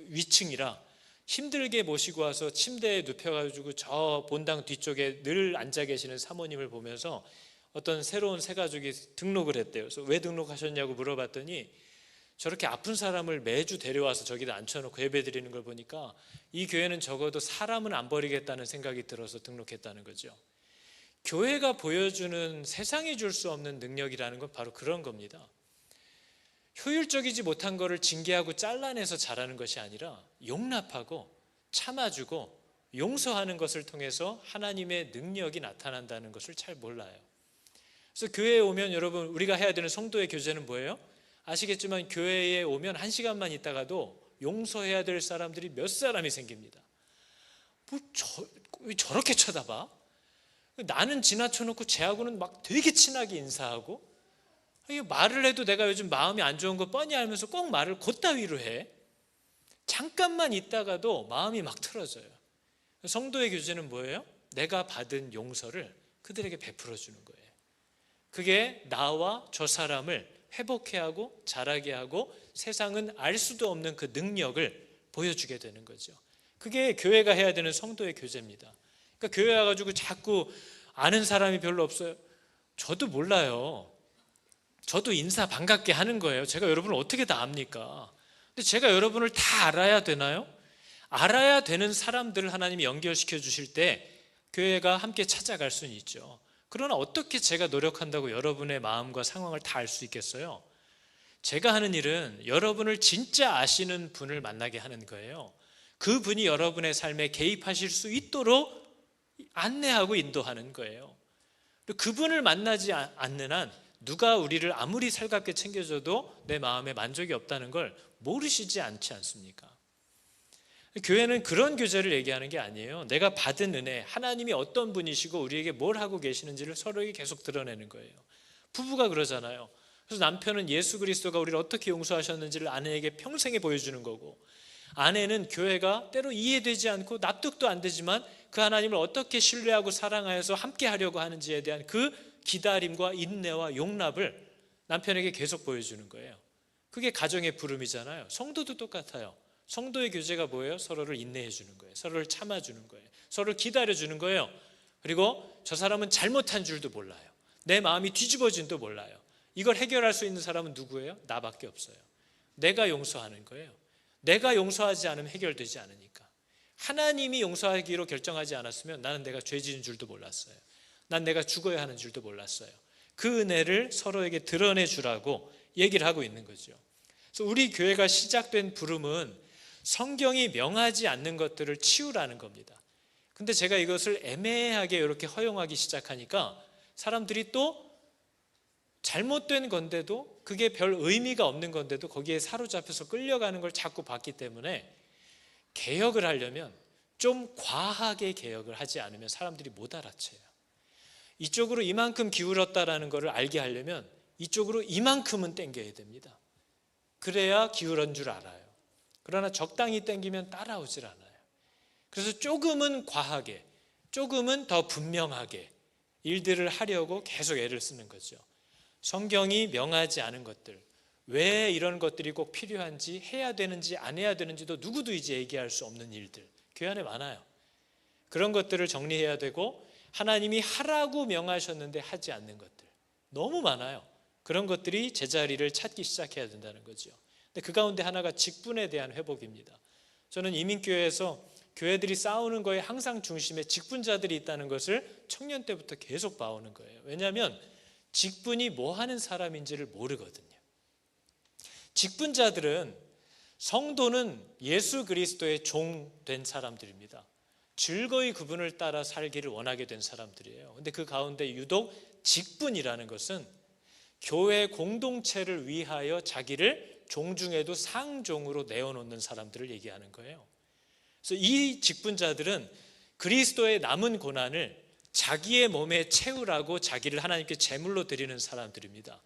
위층이라 힘들게 모시고 와서 침대에 눕혀가지고 저 본당 뒤쪽에 늘 앉아 계시는 사모님을 보면서 어떤 새로운 새 가족이 등록을 했대요. 그래서 왜 등록하셨냐고 물어봤더니 저렇게 아픈 사람을 매주 데려와서 저기다 앉혀놓고 예배 드리는 걸 보니까 이 교회는 적어도 사람은 안 버리겠다는 생각이 들어서 등록했다는 거죠. 교회가 보여주는 세상이 줄 수 없는 능력이라는 건 바로 그런 겁니다. 효율적이지 못한 것을 징계하고 잘라내서 잘하는 것이 아니라 용납하고 참아주고 용서하는 것을 통해서 하나님의 능력이 나타난다는 것을 잘 몰라요. 그래서 교회에 오면 여러분 우리가 해야 되는 성도의 교제는 뭐예요? 아시겠지만 교회에 오면 1시간만 있다가도 용서해야 될 사람들이 몇 사람이 생깁니다. 왜 저렇게 쳐다봐? 나는 지나쳐놓고 쟤하고는 막 되게 친하게 인사하고 말을 해도 내가 요즘 마음이 안 좋은 거 뻔히 알면서 꼭 말을 곧다위로 해. 잠깐만 있다가도 마음이 막 틀어져요. 성도의 교제는 뭐예요? 내가 받은 용서를 그들에게 베풀어 주는 거예요. 그게 나와 저 사람을 회복해 하고 자라게 하고 세상은 알 수도 없는 그 능력을 보여주게 되는 거죠. 그게 교회가 해야 되는 성도의 교제입니다. 그러니까 교회 와가지고 자꾸 아는 사람이 별로 없어요. 저도 몰라요. 저도 인사 반갑게 하는 거예요. 제가 여러분을 어떻게 다 압니까? 근데 제가 여러분을 다 알아야 되나요? 알아야 되는 사람들을 하나님이 연결시켜 주실 때 교회가 함께 찾아갈 수는 있죠. 그러나 어떻게 제가 노력한다고 여러분의 마음과 상황을 다 알 수 있겠어요? 제가 하는 일은 여러분을 진짜 아시는 분을 만나게 하는 거예요. 그 분이 여러분의 삶에 개입하실 수 있도록 안내하고 인도하는 거예요. 그분을 만나지 않는 한 누가 우리를 아무리 살갑게 챙겨줘도 내 마음에 만족이 없다는 걸 모르시지 않지 않습니까? 교회는 그런 교제를 얘기하는 게 아니에요. 내가 받은 은혜, 하나님이 어떤 분이시고 우리에게 뭘 하고 계시는지를 서로에게 계속 드러내는 거예요. 부부가 그러잖아요. 그래서 남편은 예수 그리스도가 우리를 어떻게 용서하셨는지를 아내에게 평생에 보여주는 거고, 아내는 교회가 때로 이해되지 않고 납득도 안 되지만 그 하나님을 어떻게 신뢰하고 사랑하여서 함께 하려고 하는지에 대한 그 기다림과 인내와 용납을 남편에게 계속 보여주는 거예요. 그게 가정의 부름이잖아요. 성도도 똑같아요. 성도의 교제가 뭐예요? 서로를 인내해 주는 거예요. 서로를 참아주는 거예요. 서로를 기다려주는 거예요. 그리고 저 사람은 잘못한 줄도 몰라요. 내 마음이 뒤집어진도 몰라요. 이걸 해결할 수 있는 사람은 누구예요? 나밖에 없어요. 내가 용서하는 거예요. 내가 용서하지 않으면 해결되지 않으니까. 하나님이 용서하기로 결정하지 않았으면 나는 내가 죄 지은 줄도 몰랐어요. 난 내가 죽어야 하는 줄도 몰랐어요. 그 은혜를 서로에게 드러내 주라고 얘기를 하고 있는 거죠. 그래서 우리 교회가 시작된 부름은 성경이 명하지 않는 것들을 치우라는 겁니다. 근데 제가 이것을 애매하게 이렇게 허용하기 시작하니까 사람들이 또 잘못된 건데도, 그게 별 의미가 없는 건데도 거기에 사로잡혀서 끌려가는 걸 자꾸 봤기 때문에 개혁을 하려면 좀 과하게 개혁을 하지 않으면 사람들이 못 알아채요. 이쪽으로 이만큼 기울었다라는 것을 알게 하려면 이쪽으로 이만큼은 당겨야 됩니다. 그래야 기울은 줄 알아요. 그러나 적당히 당기면 따라오질 않아요. 그래서 조금은 과하게, 조금은 더 분명하게 일들을 하려고 계속 애를 쓰는 거죠. 성경이 명하지 않은 것들, 왜 이런 것들이 꼭 필요한지, 해야 되는지 안 해야 되는지도 누구도 이제 얘기할 수 없는 일들 교회 안에 많아요. 그런 것들을 정리해야 되고, 하나님이 하라고 명하셨는데 하지 않는 것들 너무 많아요. 그런 것들이 제자리를 찾기 시작해야 된다는 거죠. 근데 그 가운데 하나가 직분에 대한 회복입니다. 저는 이민교회에서 교회들이 싸우는 거에 항상 중심에 직분자들이 있다는 것을 청년 때부터 계속 봐오는 거예요. 왜냐하면 직분이 뭐 하는 사람인지를 모르거든요. 직분자들은, 성도는 예수 그리스도의 종 된 사람들입니다. 즐거이 그분을 따라 살기를 원하게 된 사람들이에요. 근데 그 가운데 유독 직분이라는 것은 교회 공동체를 위하여 자기를 종 중에도 상종으로 내어놓는 사람들을 얘기하는 거예요. 그래서 이 직분자들은 그리스도의 남은 고난을 자기의 몸에 채우라고 자기를 하나님께 제물로 드리는 사람들입니다.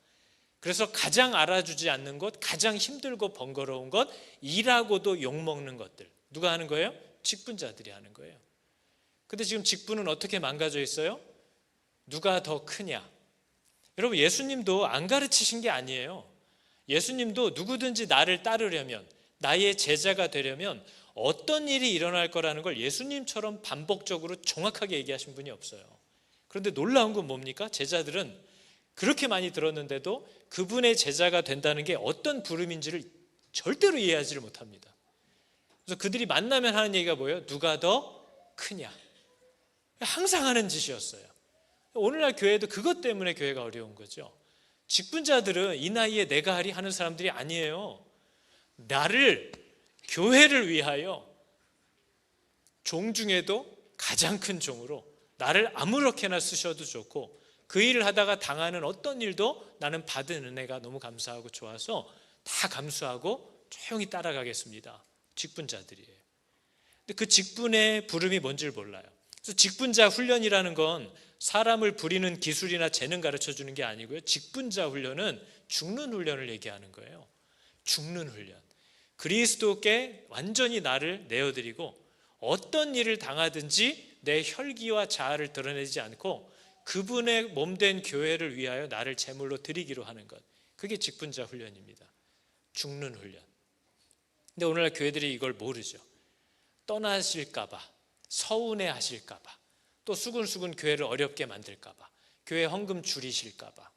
그래서 가장 알아주지 않는 것, 가장 힘들고 번거로운 것, 일하고도 욕먹는 것들 누가 하는 거예요? 직분자들이 하는 거예요. 근데 지금 직분은 어떻게 망가져 있어요? 누가 더 크냐? 여러분, 예수님도 안 가르치신 게 아니에요. 예수님도 누구든지 나를 따르려면, 나의 제자가 되려면 어떤 일이 일어날 거라는 걸 예수님처럼 반복적으로 정확하게 얘기하신 분이 없어요. 그런데 놀라운 건 뭡니까? 제자들은 그렇게 많이 들었는데도 그분의 제자가 된다는 게 어떤 부름인지를 절대로 이해하지를 못합니다. 그래서 그들이 만나면 하는 얘기가 뭐예요? 누가 더 크냐? 항상 하는 짓이었어요. 오늘날 교회도 그것 때문에 교회가 어려운 거죠. 직분자들은 이 나이에 내가 하리 하는 사람들이 아니에요. 나를, 교회를 위하여 종 중에도 가장 큰 종으로 나를 아무렇게나 쓰셔도 좋고, 그 일을 하다가 당하는 어떤 일도 나는 받은 은혜가 너무 감사하고 좋아서 다 감수하고 조용히 따라가겠습니다. 직분자들이에요. 근데 그 직분의 부름이 뭔지를 몰라요. 그래서 직분자 훈련이라는 건 사람을 부리는 기술이나 재능 가르쳐 주는 게 아니고요. 직분자 훈련은 죽는 훈련을 얘기하는 거예요. 죽는 훈련. 그리스도께 완전히 나를 내어드리고 어떤 일을 당하든지 내 혈기와 자아를 드러내지 않고 그분의 몸된 교회를 위하여 나를 제물로 드리기로 하는 것, 그게 직분자 훈련입니다. 죽는 훈련. 근데 오늘날 교회들이 이걸 모르죠. 떠나실까 봐, 서운해 하실까 봐, 또 수근수근 교회를 어렵게 만들까 봐, 교회 헌금 줄이실까 봐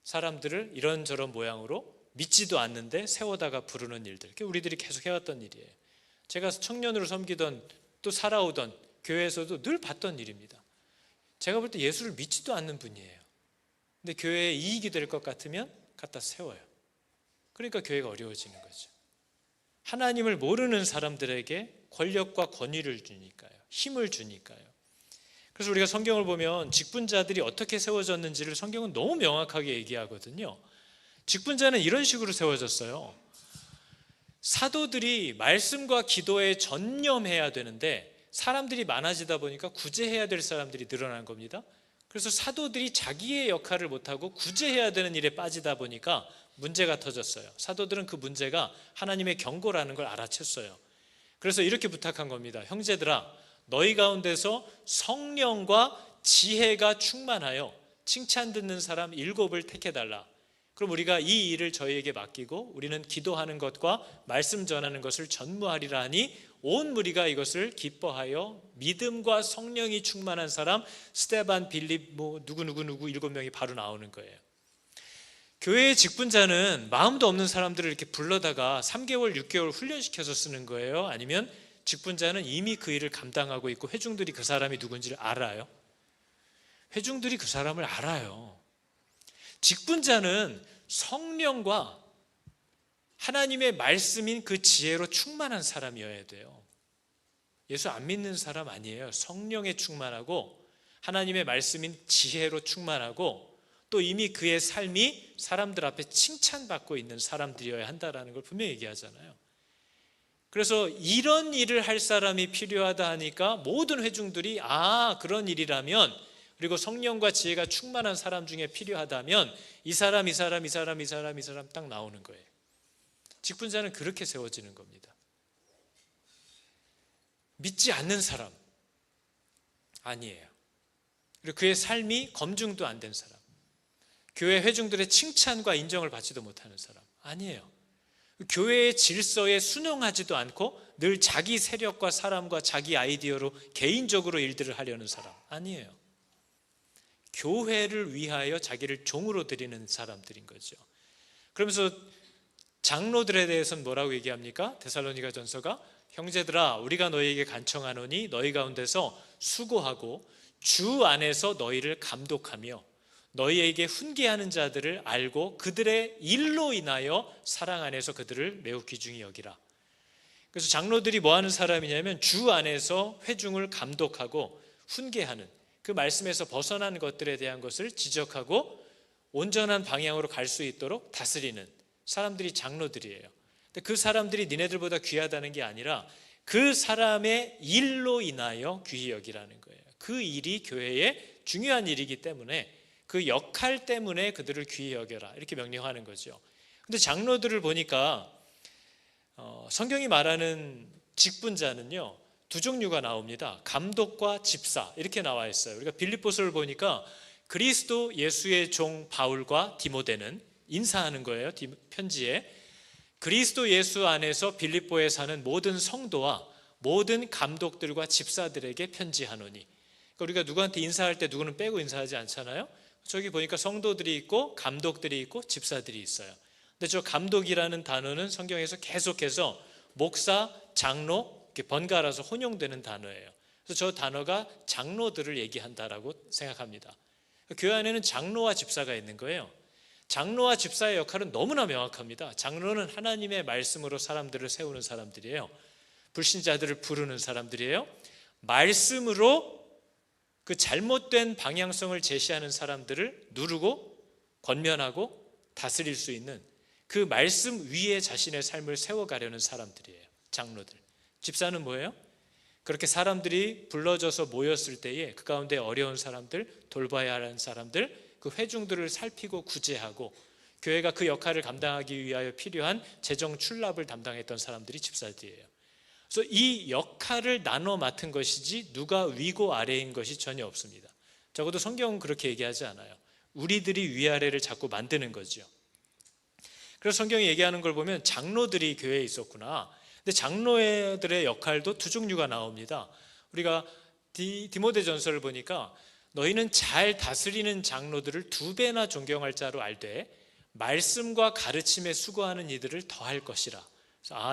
사람들을 이런저런 모양으로 믿지도 않는데 세워다가 부르는 일들, 그게 우리들이 계속 해왔던 일이에요. 제가 청년으로 섬기던, 또 살아오던 교회에서도 늘 봤던 일입니다. 제가 볼 때 예수를 믿지도 않는 분이에요. 근데 교회에 이익이 될 것 같으면 갖다 세워요. 그러니까 교회가 어려워지는 거죠. 하나님을 모르는 사람들에게 권력과 권위를 주니까요. 힘을 주니까요. 그래서 우리가 성경을 보면 직분자들이 어떻게 세워졌는지를 성경은 너무 명확하게 얘기하거든요. 직분자는 이런 식으로 세워졌어요. 사도들이 말씀과 기도에 전념해야 되는데 사람들이 많아지다 보니까 구제해야 될 사람들이 늘어난 겁니다. 그래서 사도들이 자기의 역할을 못하고 구제해야 되는 일에 빠지다 보니까 문제가 터졌어요. 사도들은 그 문제가 하나님의 경고라는 걸 알아챘어요. 그래서 이렇게 부탁한 겁니다. 형제들아, 너희 가운데서 성령과 지혜가 충만하여 칭찬 듣는 사람 7을 택해달라. 그럼 우리가 이 일을 저희에게 맡기고 우리는 기도하는 것과 말씀 전하는 것을 전무하리라 하니 온 무리가 이것을 기뻐하여 믿음과 성령이 충만한 사람 스데반, 빌립, 누구 7명이 바로 나오는 거예요. 교회의 직분자는 마음도 없는 사람들을 이렇게 불러다가 3개월, 6개월 훈련시켜서 쓰는 거예요? 아니면 직분자는 이미 그 일을 감당하고 있고 회중들이 그 사람이 누군지를 알아요? 회중들이 그 사람을 알아요. 직분자는 성령과 하나님의 말씀인 그 지혜로 충만한 사람이어야 돼요. 예수 안 믿는 사람 아니에요. 성령에 충만하고 하나님의 말씀인 지혜로 충만하고 또 이미 그의 삶이 사람들 앞에 칭찬받고 있는 사람들이어야 한다는 걸 분명히 얘기하잖아요. 그래서 이런 일을 할 사람이 필요하다 하니까 모든 회중들이 그런 일이라면, 그리고 성령과 지혜가 충만한 사람 중에 필요하다면 이 사람 딱 나오는 거예요. 직분자는 그렇게 세워지는 겁니다. 믿지 않는 사람 아니에요. 그리고 그의 삶이 검증도 안 된 사람, 교회 회중들의 칭찬과 인정을 받지도 못하는 사람 아니에요. 교회의 질서에 순응하지도 않고 늘 자기 세력과 사람과 자기 아이디어로 개인적으로 일들을 하려는 사람 아니에요. 교회를 위하여 자기를 종으로 드리는 사람들인 거죠. 그러면서 장로들에 대해서는 뭐라고 얘기합니까? 데살로니가 전서가 형제들아 우리가 너희에게 간청하노니 너희 가운데서 수고하고 주 안에서 너희를 감독하며 너희에게 훈계하는 자들을 알고 그들의 일로 인하여 사랑 안에서 그들을 매우 귀중히 여기라. 그래서 장로들이 뭐 하는 사람이냐면 주 안에서 회중을 감독하고 훈계하는, 그 말씀에서 벗어난 것들에 대한 것을 지적하고 온전한 방향으로 갈 수 있도록 다스리는 사람들이 장로들이에요. 근데 그 사람들이 니네들보다 귀하다는 게 아니라 그 사람의 일로 인하여 귀히 여기라는 거예요. 그 일이 교회의 중요한 일이기 때문에 그 역할 때문에 그들을 귀히 여겨라 이렇게 명령하는 거죠. 근데 장로들을 보니까 성경이 말하는 직분자는요 두 종류가 나옵니다. 감독과 집사 이렇게 나와 있어요. 우리가 빌립보서를 보니까 그리스도 예수의 종 바울과 디모데는 인사하는 거예요. 편지에 그리스도 예수 안에서 빌립보에 사는 모든 성도와 모든 감독들과 집사들에게 편지하노니. 그러니까 우리가 누구한테 인사할 때 누구는 빼고 인사하지 않잖아요. 저기 보니까 성도들이 있고 감독들이 있고 집사들이 있어요. 근데 저 감독이라는 단어는 성경에서 계속해서 목사, 장로 이렇게 번갈아서 혼용되는 단어예요. 그래서 저 단어가 장로들을 얘기한다라고 생각합니다. 교회 안에는 장로와 집사가 있는 거예요. 장로와 집사의 역할은 너무나 명확합니다. 장로는 하나님의 말씀으로 사람들을 세우는 사람들이에요. 불신자들을 부르는 사람들이에요. 말씀으로 그 잘못된 방향성을 제시하는 사람들을 누르고 권면하고 다스릴 수 있는 그 말씀 위에 자신의 삶을 세워가려는 사람들이에요. 장로들. 집사는 뭐예요? 그렇게 사람들이 불러져서 모였을 때에 그 가운데 어려운 사람들, 돌봐야 하는 사람들, 그 회중들을 살피고 구제하고 교회가 그 역할을 감당하기 위하여 필요한 재정 출납을 담당했던 사람들이 집사들이에요. 그래서 이 역할을 나눠 맡은 것이지 누가 위고 아래인 것이 전혀 없습니다. 적어도 성경은 그렇게 얘기하지 않아요. 우리들이 위아래를 자꾸 만드는 거죠. 그래서 성경이 얘기하는 걸 보면 장로들이 교회에 있었구나. 근데 장로들의 역할도 두 종류가 나옵니다. 우리가 디모데 전서를 보니까 너희는 잘 다스리는 장로들을 2배나 존경할 자로 알되 말씀과 가르침에 수고하는 이들을 더할 것이라.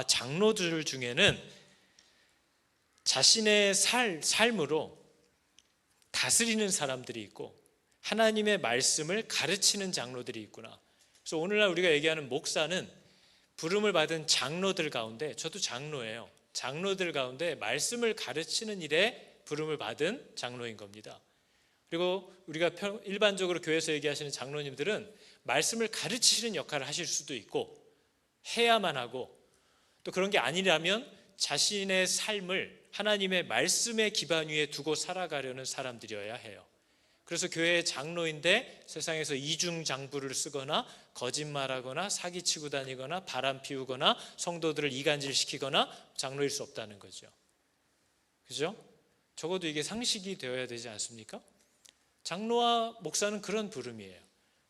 장로들 중에는 자신의 삶으로 다스리는 사람들이 있고 하나님의 말씀을 가르치는 장로들이 있구나. 그래서 오늘날 우리가 얘기하는 목사는 부름을 받은 장로들 가운데, 저도 장로예요. 장로들 가운데 말씀을 가르치는 일에 부름을 받은 장로인 겁니다. 그리고 우리가 일반적으로 교회에서 얘기하시는 장로님들은 말씀을 가르치시는 역할을 하실 수도 있고 해야만 하고, 또 그런 게 아니라면 자신의 삶을 하나님의 말씀의 기반 위에 두고 살아가려는 사람들이어야 해요. 그래서 교회의 장로인데 세상에서 이중장부를 쓰거나 거짓말하거나 사기치고 다니거나 바람 피우거나 성도들을 이간질시키거나 장로일 수 없다는 거죠. 그죠? 적어도 이게 상식이 되어야 되지 않습니까? 장로와 목사는 그런 부름이에요.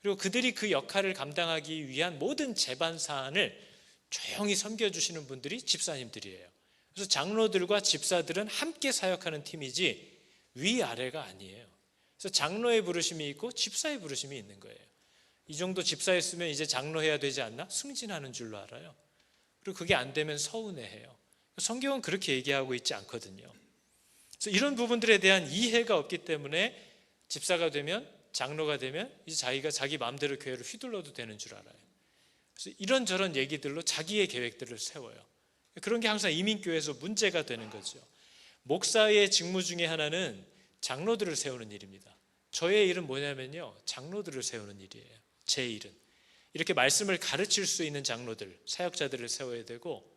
그리고 그들이 그 역할을 감당하기 위한 모든 제반 사안을 조용히 섬겨주시는 분들이 집사님들이에요. 그래서 장로들과 집사들은 함께 사역하는 팀이지 위아래가 아니에요. 그래서 장로의 부르심이 있고 집사의 부르심이 있는 거예요. 이 정도 집사였으면 이제 장로해야 되지 않나? 승진하는 줄로 알아요. 그리고 그게 안 되면 서운해해요. 성경은 그렇게 얘기하고 있지 않거든요. 그래서 이런 부분들에 대한 이해가 없기 때문에 집사가 되면 장로가 되면 이제 자기가 자기 마음대로 교회를 휘둘러도 되는 줄 알아요. 그래서 이런저런 얘기들로 자기의 계획들을 세워요. 그런 게 항상 이민교회에서 문제가 되는 거죠. 목사의 직무 중에 하나는 장로들을 세우는 일입니다. 저의 일은 뭐냐면요, 장로들을 세우는 일이에요. 제 일은 이렇게 말씀을 가르칠 수 있는 장로들, 사역자들을 세워야 되고,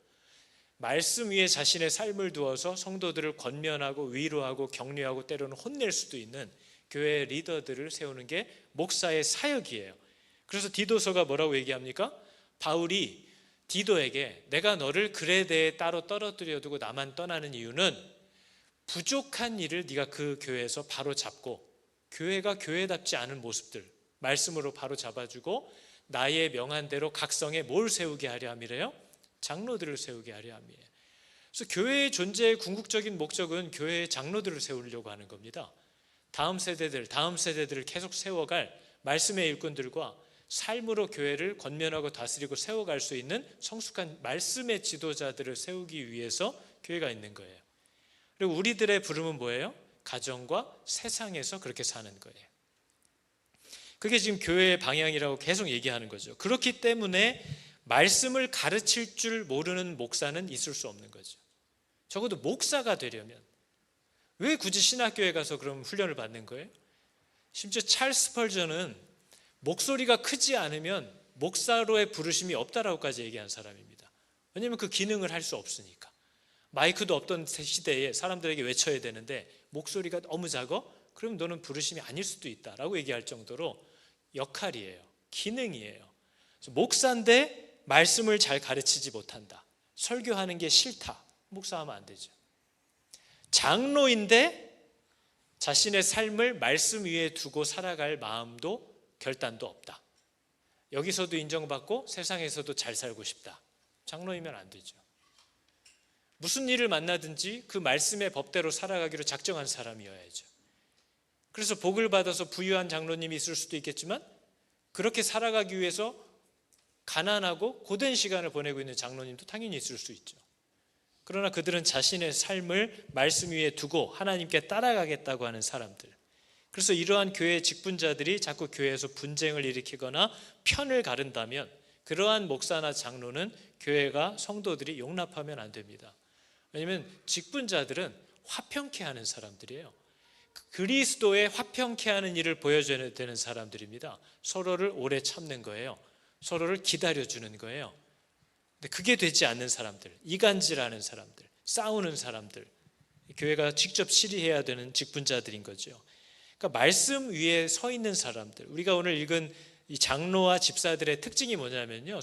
말씀 위에 자신의 삶을 두어서 성도들을 권면하고 위로하고 격려하고 때로는 혼낼 수도 있는 교회 리더들을 세우는 게 목사의 사역이에요. 그래서 디도서가 뭐라고 얘기합니까? 바울이 디도에게 내가 너를 그레데에 따로 떨어뜨려 두고 나만 떠나는 이유는 부족한 일을 네가 그 교회에서 바로 잡고 교회가 교회답지 않은 모습들 말씀으로 바로 잡아주고 나의 명한 대로 각성에 뭘 세우게 하려 함이래요? 장로들을 세우게 하려 함이에요. 그래서 교회의 존재의 궁극적인 목적은 교회의 장로들을 세우려고 하는 겁니다. 다음 세대들을 계속 세워갈 말씀의 일꾼들과 삶으로 교회를 권면하고 다스리고 세워갈 수 있는 성숙한 말씀의 지도자들을 세우기 위해서 교회가 있는 거예요. 그리고 우리들의 부름은 뭐예요? 가정과 세상에서 그렇게 사는 거예요. 그게 지금 교회의 방향이라고 계속 얘기하는 거죠. 그렇기 때문에 말씀을 가르칠 줄 모르는 목사는 있을 수 없는 거죠. 적어도 목사가 되려면 왜 굳이 신학교에 가서 그럼 훈련을 받는 거예요? 심지어 찰스 스펄전은 목소리가 크지 않으면 목사로의 부르심이 없다라고까지 얘기한 사람입니다. 왜냐하면 그 기능을 할 수 없으니까. 마이크도 없던 시대에 사람들에게 외쳐야 되는데 목소리가 너무 작아? 그럼 너는 부르심이 아닐 수도 있다라고 얘기할 정도로 역할이에요. 기능이에요. 목사인데 말씀을 잘 가르치지 못한다. 설교하는 게 싫다. 목사하면 안 되죠. 장로인데 자신의 삶을 말씀 위에 두고 살아갈 마음도 결단도 없다. 여기서도 인정받고 세상에서도 잘 살고 싶다. 장로이면 안 되죠. 무슨 일을 만나든지 그 말씀의 법대로 살아가기로 작정한 사람이어야죠. 그래서 복을 받아서 부유한 장로님이 있을 수도 있겠지만 그렇게 살아가기 위해서 가난하고 고된 시간을 보내고 있는 장로님도 당연히 있을 수 있죠. 그러나 그들은 자신의 삶을 말씀 위에 두고 하나님께 따라가겠다고 하는 사람들. 그래서 이러한 교회 직분자들이 자꾸 교회에서 분쟁을 일으키거나 편을 가른다면 그러한 목사나 장로는 교회가 성도들이 용납하면 안 됩니다. 왜냐하면 직분자들은 화평케 하는 사람들이에요. 그리스도의 화평케 하는 일을 보여줘야 되는 사람들입니다. 서로를 오래 참는 거예요. 서로를 기다려주는 거예요. 근데 그게 되지 않는 사람들, 이간질하는 사람들, 싸우는 사람들, 교회가 직접 실의해야 되는 직분자들인 거죠. 그러니까 말씀 위에 서 있는 사람들, 우리가 오늘 읽은 이 장로와 집사들의 특징이 뭐냐면요,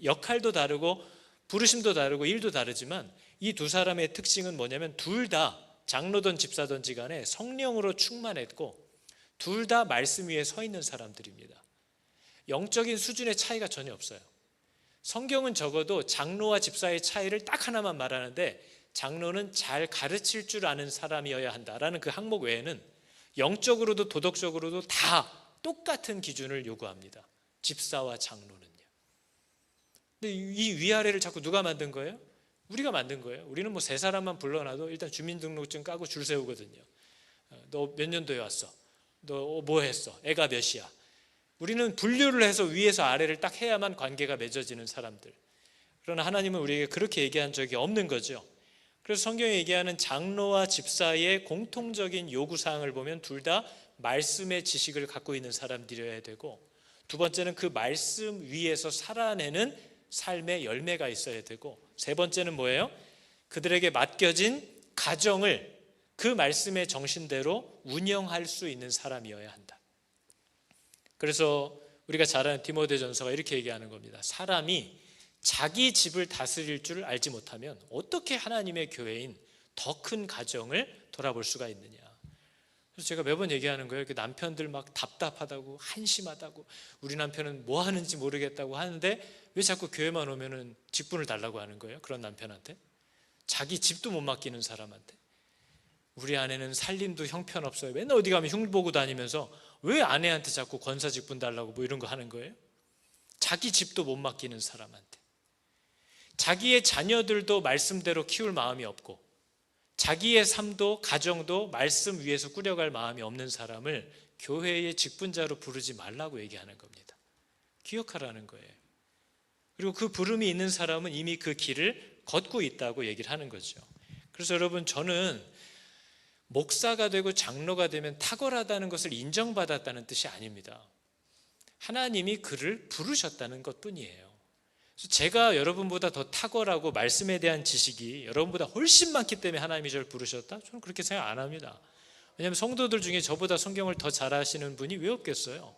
역할도 다르고 부르심도 다르고 일도 다르지만 이 두 사람의 특징은 뭐냐면 둘 다 장로든 집사든지 간에 성령으로 충만했고 둘 다 말씀 위에 서 있는 사람들입니다. 영적인 수준의 차이가 전혀 없어요. 성경은 적어도 장로와 집사의 차이를 딱 하나만 말하는데 장로는 잘 가르칠 줄 아는 사람이어야 한다라는 그 항목 외에는 영적으로도 도덕적으로도 다 똑같은 기준을 요구합니다. 집사와 장로는요. 근데 이 위아래를 자꾸 누가 만든 거예요? 우리가 만든 거예요. 우리는 뭐 세 사람만 불러놔도 일단 주민등록증 까고 줄 세우거든요. 너 몇 년도에 왔어? 너 뭐 했어? 애가 몇이야? 우리는 분류를 해서 위에서 아래를 딱 해야만 관계가 맺어지는 사람들. 그러나 하나님은 우리에게 그렇게 얘기한 적이 없는 거죠. 그래서 성경에 얘기하는 장로와 집사의 공통적인 요구사항을 보면 둘 다 말씀의 지식을 갖고 있는 사람들이어야 되고, 두 번째는 그 말씀 위에서 살아내는 삶의 열매가 있어야 되고, 세 번째는 뭐예요? 그들에게 맡겨진 가정을 그 말씀의 정신대로 운영할 수 있는 사람이어야 한다. 그래서 우리가 잘 아는 디모데전서가 이렇게 얘기하는 겁니다. 사람이 자기 집을 다스릴 줄 알지 못하면 어떻게 하나님의 교회인 더 큰 가정을 돌아볼 수가 있느냐. 그래서 제가 매번 얘기하는 거예요. 남편들 막 답답하다고 한심하다고 우리 남편은 뭐 하는지 모르겠다고 하는데 왜 자꾸 교회만 오면은 직분을 달라고 하는 거예요? 그런 남편한테. 자기 집도 못 맡기는 사람한테. 우리 아내는 살림도 형편없어요. 맨날 어디 가면 흉 보고 다니면서 왜 아내한테 자꾸 권사 직분 달라고 뭐 이런 거 하는 거예요? 자기 집도 못 맡기는 사람한테. 자기의 자녀들도 말씀대로 키울 마음이 없고 자기의 삶도 가정도 말씀 위에서 꾸려갈 마음이 없는 사람을 교회의 직분자로 부르지 말라고 얘기하는 겁니다. 기억하라는 거예요. 그리고 그 부름이 있는 사람은 이미 그 길을 걷고 있다고 얘기를 하는 거죠. 그래서 여러분, 저는 목사가 되고 장로가 되면 탁월하다는 것을 인정받았다는 뜻이 아닙니다. 하나님이 그를 부르셨다는 것뿐이에요. 그래서 제가 여러분보다 더 탁월하고 말씀에 대한 지식이 여러분보다 훨씬 많기 때문에 하나님이 저를 부르셨다? 저는 그렇게 생각 안 합니다. 왜냐하면 성도들 중에 저보다 성경을 더 잘 아시는 분이 왜 없겠어요?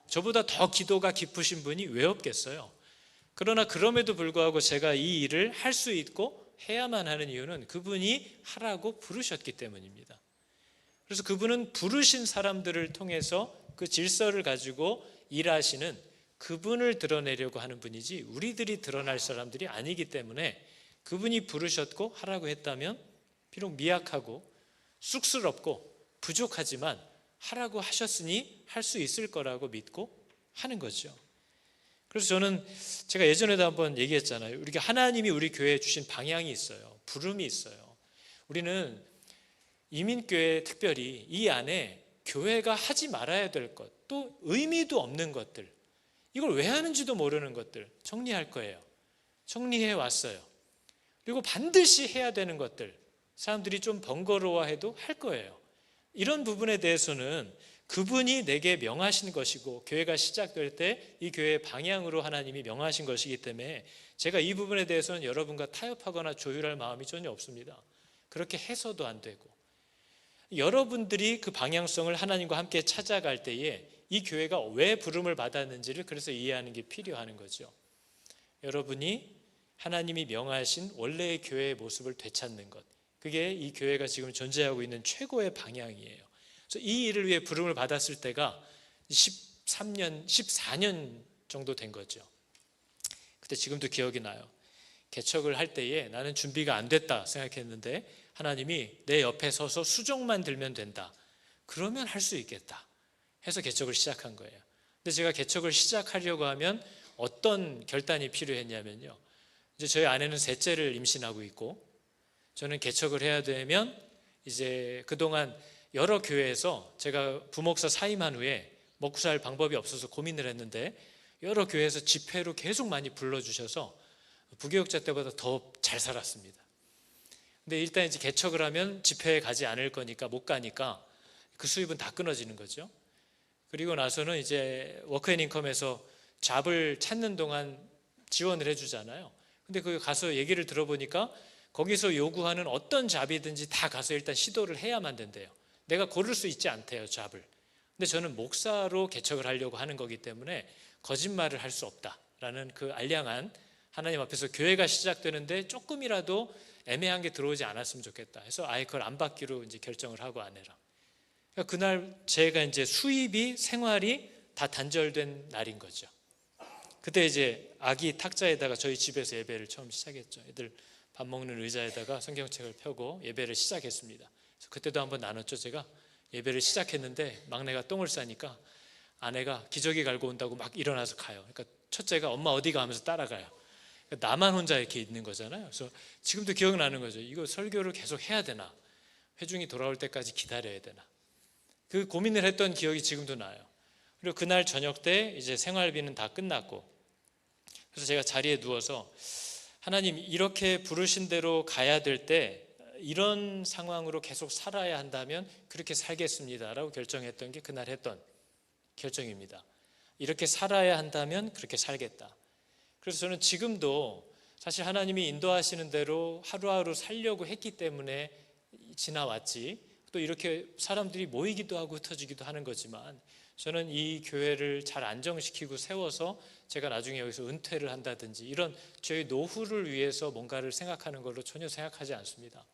저보다 더 기도가 깊으신 분이 왜 없겠어요? 그러나 그럼에도 불구하고 제가 이 일을 할 수 있고 해야만 하는 이유는 그분이 하라고 부르셨기 때문입니다. 그래서 그분은 부르신 사람들을 통해서 그 질서를 가지고 일하시는 그분을 드러내려고 하는 분이지 우리들이 드러날 사람들이 아니기 때문에 그분이 부르셨고 하라고 했다면 비록 미약하고 쑥스럽고 부족하지만 하라고 하셨으니 할 수 있을 거라고 믿고 하는 거죠. 그래서 저는 제가 예전에도 한번 얘기했잖아요. 우리가 하나님이 우리 교회에 주신 방향이 있어요. 부름이 있어요. 우리는 이민교회 특별히 이 안에 교회가 하지 말아야 될 것, 또 의미도 없는 것들, 이걸 왜 하는지도 모르는 것들 정리할 거예요. 정리해 왔어요. 그리고 반드시 해야 되는 것들, 사람들이 좀 번거로워해도 할 거예요. 이런 부분에 대해서는 그분이 내게 명하신 것이고 교회가 시작될 때 이 교회의 방향으로 하나님이 명하신 것이기 때문에 제가 이 부분에 대해서는 여러분과 타협하거나 조율할 마음이 전혀 없습니다. 그렇게 해서도 안 되고, 여러분들이 그 방향성을 하나님과 함께 찾아갈 때에 이 교회가 왜 부름을 받았는지를 그래서 이해하는 게 필요한 거죠. 여러분이 하나님이 명하신 원래의 교회의 모습을 되찾는 것, 그게 이 교회가 지금 존재하고 있는 최고의 방향이에요. 그래서 이 일을 위해 부름을 받았을 때가 13년, 14년 정도 된 거죠. 그때 지금도 기억이 나요. 개척을 할 때에 나는 준비가 안 됐다 생각했는데 하나님이 내 옆에 서서 수종만 들면 된다. 그러면 할 수 있겠다 해서 개척을 시작한 거예요. 근데 제가 개척을 시작하려고 하면 어떤 결단이 필요했냐면요. 이제 저희 아내는 셋째를 임신하고 있고 저는 개척을 해야 되면 이제 그동안 여러 교회에서 제가 부목사 사임한 후에 먹고 살 방법이 없어서 고민을 했는데 여러 교회에서 집회로 계속 많이 불러주셔서 부교육자 때보다 더 잘 살았습니다. 근데 일단 이제 개척을 하면 집회에 가지 않을 거니까 못 가니까 그 수입은 다 끊어지는 거죠. 그리고 나서는 이제 워크앤인컴에서 잡을 찾는 동안 지원을 해주잖아요. 근데 그 가서 얘기를 들어보니까 거기서 요구하는 어떤 잡이든지 다 가서 일단 시도를 해야만 된대요. 내가 고를 수 있지 않대요, 잡을. 근데 저는 목사로 개척을 하려고 하는 거기 때문에 거짓말을 할 수 없다라는 그 알량한 하나님 앞에서 교회가 시작되는데 조금이라도 애매한 게 들어오지 않았으면 좋겠다 해서 아예 그걸 안 받기로 이제 결정을 하고 아내랑. 그러니까 그날 제가 이제 수입이 생활이 다 단절된 날인 거죠. 그때 이제 아기 탁자에다가 저희 집에서 예배를 처음 시작했죠. 애들 밥 먹는 의자에다가 성경책을 펴고 예배를 시작했습니다. 그래서 그때도 한번 나눴죠. 제가 예배를 시작했는데 막내가 똥을 싸니까 아내가 기저귀 갈고 온다고 막 일어나서 가요. 그러니까 첫째가 엄마 어디 가 하면서 따라가요. 그러니까 나만 혼자 이렇게 있는 거잖아요. 그래서 지금도 기억나는 거죠. 이거 설교를 계속 해야 되나? 회중이 돌아올 때까지 기다려야 되나? 그 고민을 했던 기억이 지금도 나요. 그리고 그날 저녁 때 이제 생활비는 다 끝났고 그래서 제가 자리에 누워서 하나님 이렇게 부르신 대로 가야 될 때 이런 상황으로 계속 살아야 한다면 그렇게 살겠습니다라고 결정했던 게 그날 했던 결정입니다. 이렇게 살아야 한다면 그렇게 살겠다. 그래서 저는 지금도 사실 하나님이 인도하시는 대로 하루하루 살려고 했기 때문에 지나왔지, 또 이렇게 사람들이 모이기도 하고 흩어지기도 하는 거지만 저는 이 교회를 잘 안정시키고 세워서 제가 나중에 여기서 은퇴를 한다든지 이런 저희 노후를 위해서 뭔가를 생각하는 걸로 전혀 생각하지 않습니다.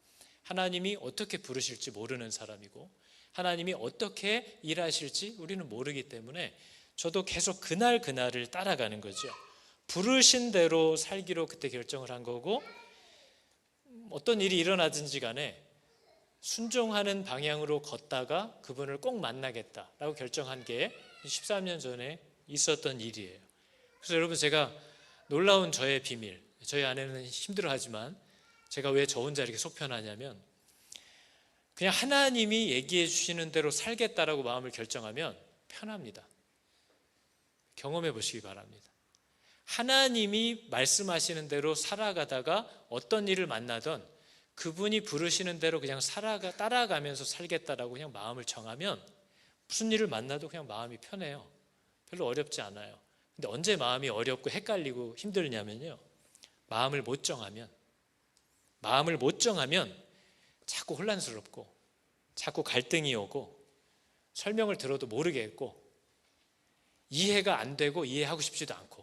하나님이 어떻게 부르실지 모르는 사람이고 하나님이 어떻게 일하실지 우리는 모르기 때문에 저도 계속 그날을 따라가는 거죠. 부르신 대로 살기로 그때 결정을 한 거고 어떤 일이 일어나든지 간에 순종하는 방향으로 걷다가 그분을 꼭 만나겠다라고 결정한 게 13년 전에 있었던 일이에요. 그래서 여러분 제가 놀라운 저의 비밀, 저희 아내는 힘들어하지만 제가 왜 저 혼자 이렇게 속편하냐면 그냥 하나님이 얘기해 주시는 대로 살겠다라고 마음을 결정하면 편합니다. 경험해 보시기 바랍니다. 하나님이 말씀하시는 대로 살아가다가 어떤 일을 만나던 그분이 부르시는 대로 그냥 따라가면서 살겠다라고 그냥 마음을 정하면 무슨 일을 만나도 그냥 마음이 편해요. 별로 어렵지 않아요. 근데 언제 마음이 어렵고 헷갈리고 힘들냐면요, 마음을 못 정하면 자꾸 혼란스럽고 자꾸 갈등이 오고 설명을 들어도 모르겠고 이해가 안 되고 이해하고 싶지도 않고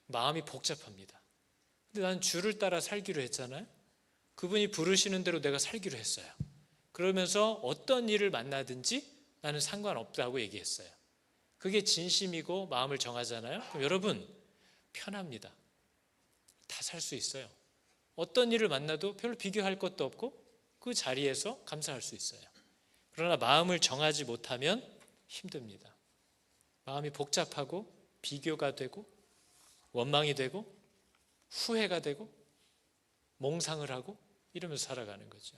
마음이 복잡합니다. 근데 나는 주를 따라 살기로 했잖아요. 그분이 부르시는 대로 내가 살기로 했어요. 그러면서 어떤 일을 만나든지 나는 상관없다고 얘기했어요. 그게 진심이고 마음을 정하잖아요. 그럼 여러분 편합니다. 다 살 수 있어요. 어떤 일을 만나도 별로 비교할 것도 없고 그 자리에서 감사할 수 있어요. 그러나 마음을 정하지 못하면 힘듭니다. 마음이 복잡하고 비교가 되고 원망이 되고 후회가 되고 몽상을 하고 이러면서 살아가는 거죠.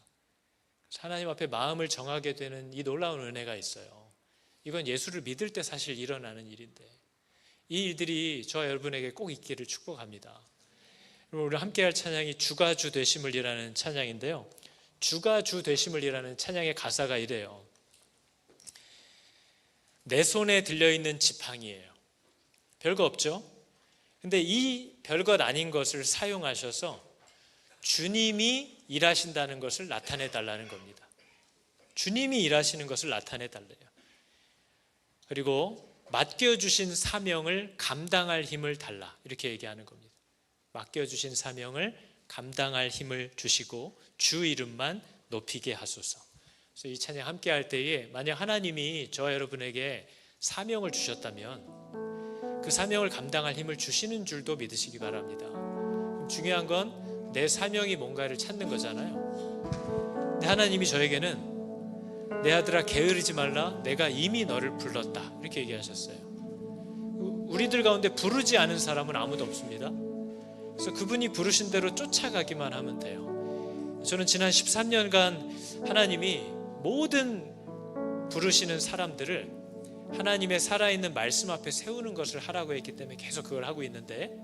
하나님 앞에 마음을 정하게 되는 이 놀라운 은혜가 있어요. 이건 예수를 믿을 때 사실 일어나는 일인데 이 일들이 저와 여러분에게 꼭 있기를 축복합니다. 우리 함께할 찬양이 주가 주 되심을이라는 찬양인데요, 주가 주 되심을이라는 찬양의 가사가 이래요. 내 손에 들려있는 지팡이에요. 별거 없죠? 근데 이 별것 아닌 것을 사용하셔서 주님이 일하신다는 것을 나타내 달라는 겁니다. 주님이 일하시는 것을 나타내 달래요. 그리고 맡겨주신 사명을 감당할 힘을 달라, 이렇게 얘기하는 겁니다. 맡겨주신 사명을 감당할 힘을 주시고 주 이름만 높이게 하소서. 그래서 이 찬양 함께 할 때에 만약 하나님이 저와 여러분에게 사명을 주셨다면 그 사명을 감당할 힘을 주시는 줄도 믿으시기 바랍니다. 중요한 건 내 사명이 뭔가를 찾는 거잖아요. 근데 하나님이 저에게는 내 아들아 게으르지 말라, 내가 이미 너를 불렀다, 이렇게 얘기하셨어요. 우리들 가운데 부르지 않은 사람은 아무도 없습니다. 그래서 그분이 부르신 대로 쫓아가기만 하면 돼요. 저는 지난 13년간 하나님이 모든 부르시는 사람들을 하나님의 살아있는 말씀 앞에 세우는 것을 하라고 했기 때문에 계속 그걸 하고 있는데,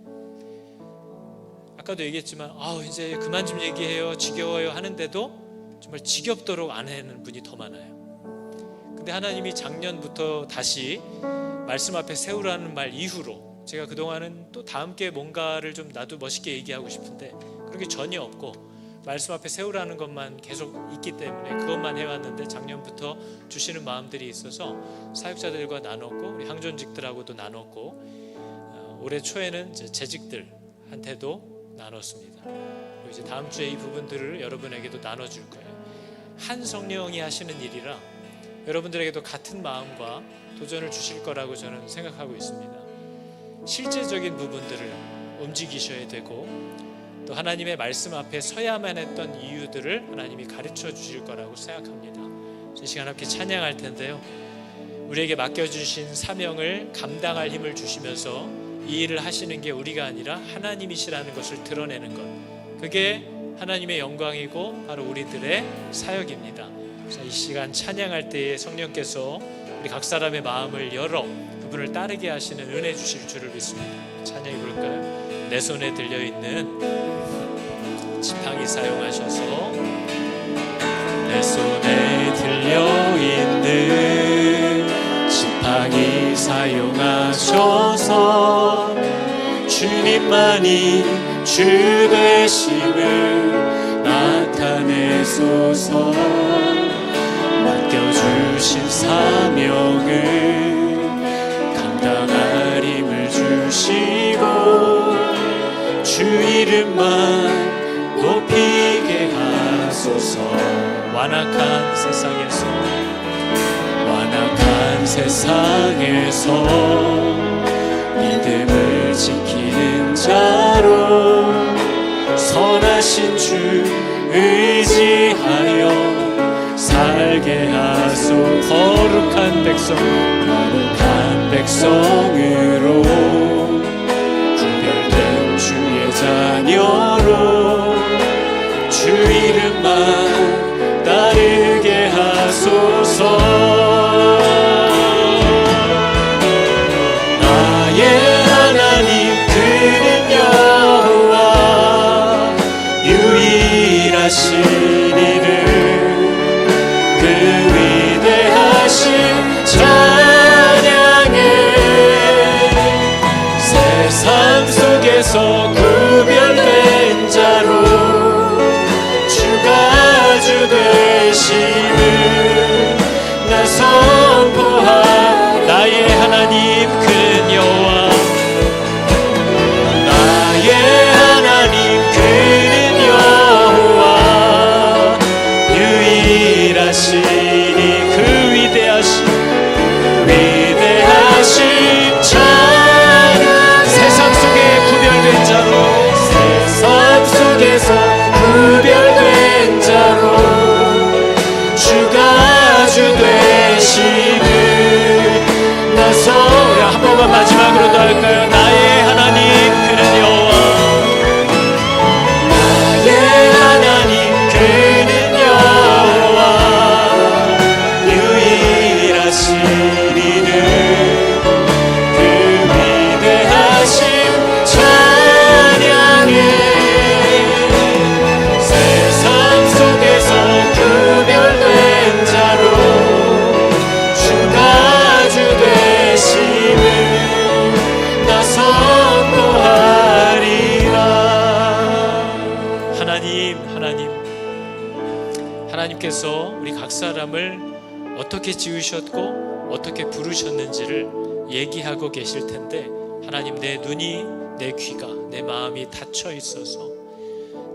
아까도 얘기했지만 이제 그만 좀 얘기해요, 지겨워요 하는데도 정말 지겹도록 안 하는 분이 더 많아요. 근데 하나님이 작년부터 다시 말씀 앞에 세우라는 말 이후로 제가 그동안은 또 다 함께 뭔가를 좀 나도 멋있게 얘기하고 싶은데 그런 게 전혀 없고 말씀 앞에 세우라는 것만 계속 있기 때문에 그것만 해왔는데, 작년부터 주시는 마음들이 있어서 사역자들과 나눴고 우리 항존직들하고도 나눴고 올해 초에는 이제 재직들한테도 나눴습니다. 그리고 이제 다음 주에 이 부분들을 여러분에게도 나눠줄 거예요. 한 성령이 하시는 일이라 여러분들에게도 같은 마음과 도전을 주실 거라고 저는 생각하고 있습니다. 실제적인 부분들을 움직이셔야 되고 또 하나님의 말씀 앞에 서야만 했던 이유들을 하나님이 가르쳐 주실 거라고 생각합니다. 이 시간 함께 찬양할 텐데요, 우리에게 맡겨주신 사명을 감당할 힘을 주시면서 이 일을 하시는 게 우리가 아니라 하나님이시라는 것을 드러내는 것, 그게 하나님의 영광이고 바로 우리들의 사역입니다. 그래서 이 시간 찬양할 때에 성령께서 우리 각 사람의 마음을 열어 그분을 따르게 하시는 은혜 주실 줄을 믿습니다. 찬양해 볼까요? 내 손에 들려있는 지팡이 사용하셔서 내 손에 들려있는 지팡이 사용하셔서 주님만이 주 되심을 나타내소서. 맡겨주신 사명을 감당할 힘을 주시고 주 이름만 높이게 하소서. 완악한 세상에서 믿음을 지키는 자로 선하신 주 의지하여 살게 하소. 거룩한 백성으로 구별된 주의 자녀로 주 이름만 따르 마지막으로 더 할까요? 나의 하나님 그는 여호와, 나의 하나님 그는 여호와, 유일하신 이는 그 위대하심 찬양해. 세상 속에서 구별된 자로 주가 주 되심을 나 선포하리라. 하나님께서 우리 각 사람을 어떻게 지으셨고 어떻게 부르셨는지를 얘기하고 계실 텐데, 하나님, 내 눈이, 내 귀가, 내 마음이 닫혀 있어서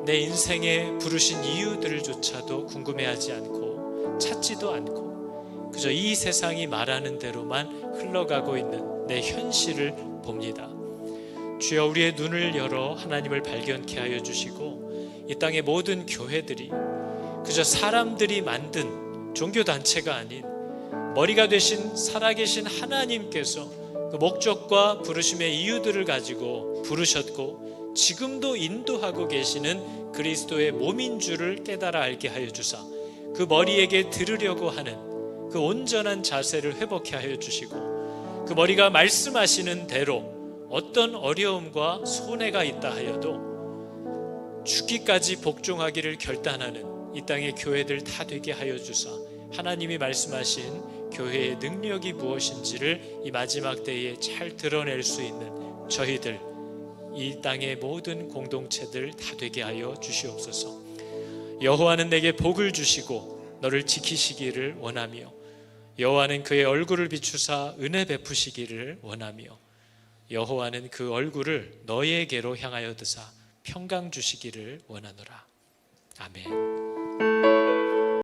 내 인생에 부르신 이유들조차도 궁금해하지 않고 찾지도 않고 그저 이 세상이 말하는 대로만 흘러가고 있는 내 현실을 봅니다. 주여, 우리의 눈을 열어 하나님을 발견케 하여 주시고, 이 땅의 모든 교회들이 그저 사람들이 만든 종교단체가 아닌 머리가 되신 살아계신 하나님께서 그 목적과 부르심의 이유들을 가지고 부르셨고 지금도 인도하고 계시는 그리스도의 몸인 줄을 깨달아 알게 하여 주사, 그 머리에게 들으려고 하는 그 온전한 자세를 회복케 하여 주시고, 그 머리가 말씀하시는 대로 어떤 어려움과 손해가 있다 하여도 죽기까지 복종하기를 결단하는 이 땅의 교회들 다 되게 하여 주사, 하나님이 말씀하신 교회의 능력이 무엇인지를 이 마지막 때에 잘 드러낼 수 있는 저희들, 이 땅의 모든 공동체들 다 되게 하여 주시옵소서. 여호와는 내게 복을 주시고 너를 지키시기를 원하며, 여호와는 그의 얼굴을 비추사 은혜 베푸시기를 원하며, 여호와는 그 얼굴을 너희에게로 향하여 드사 평강 주시기를 원하노라. 아멘.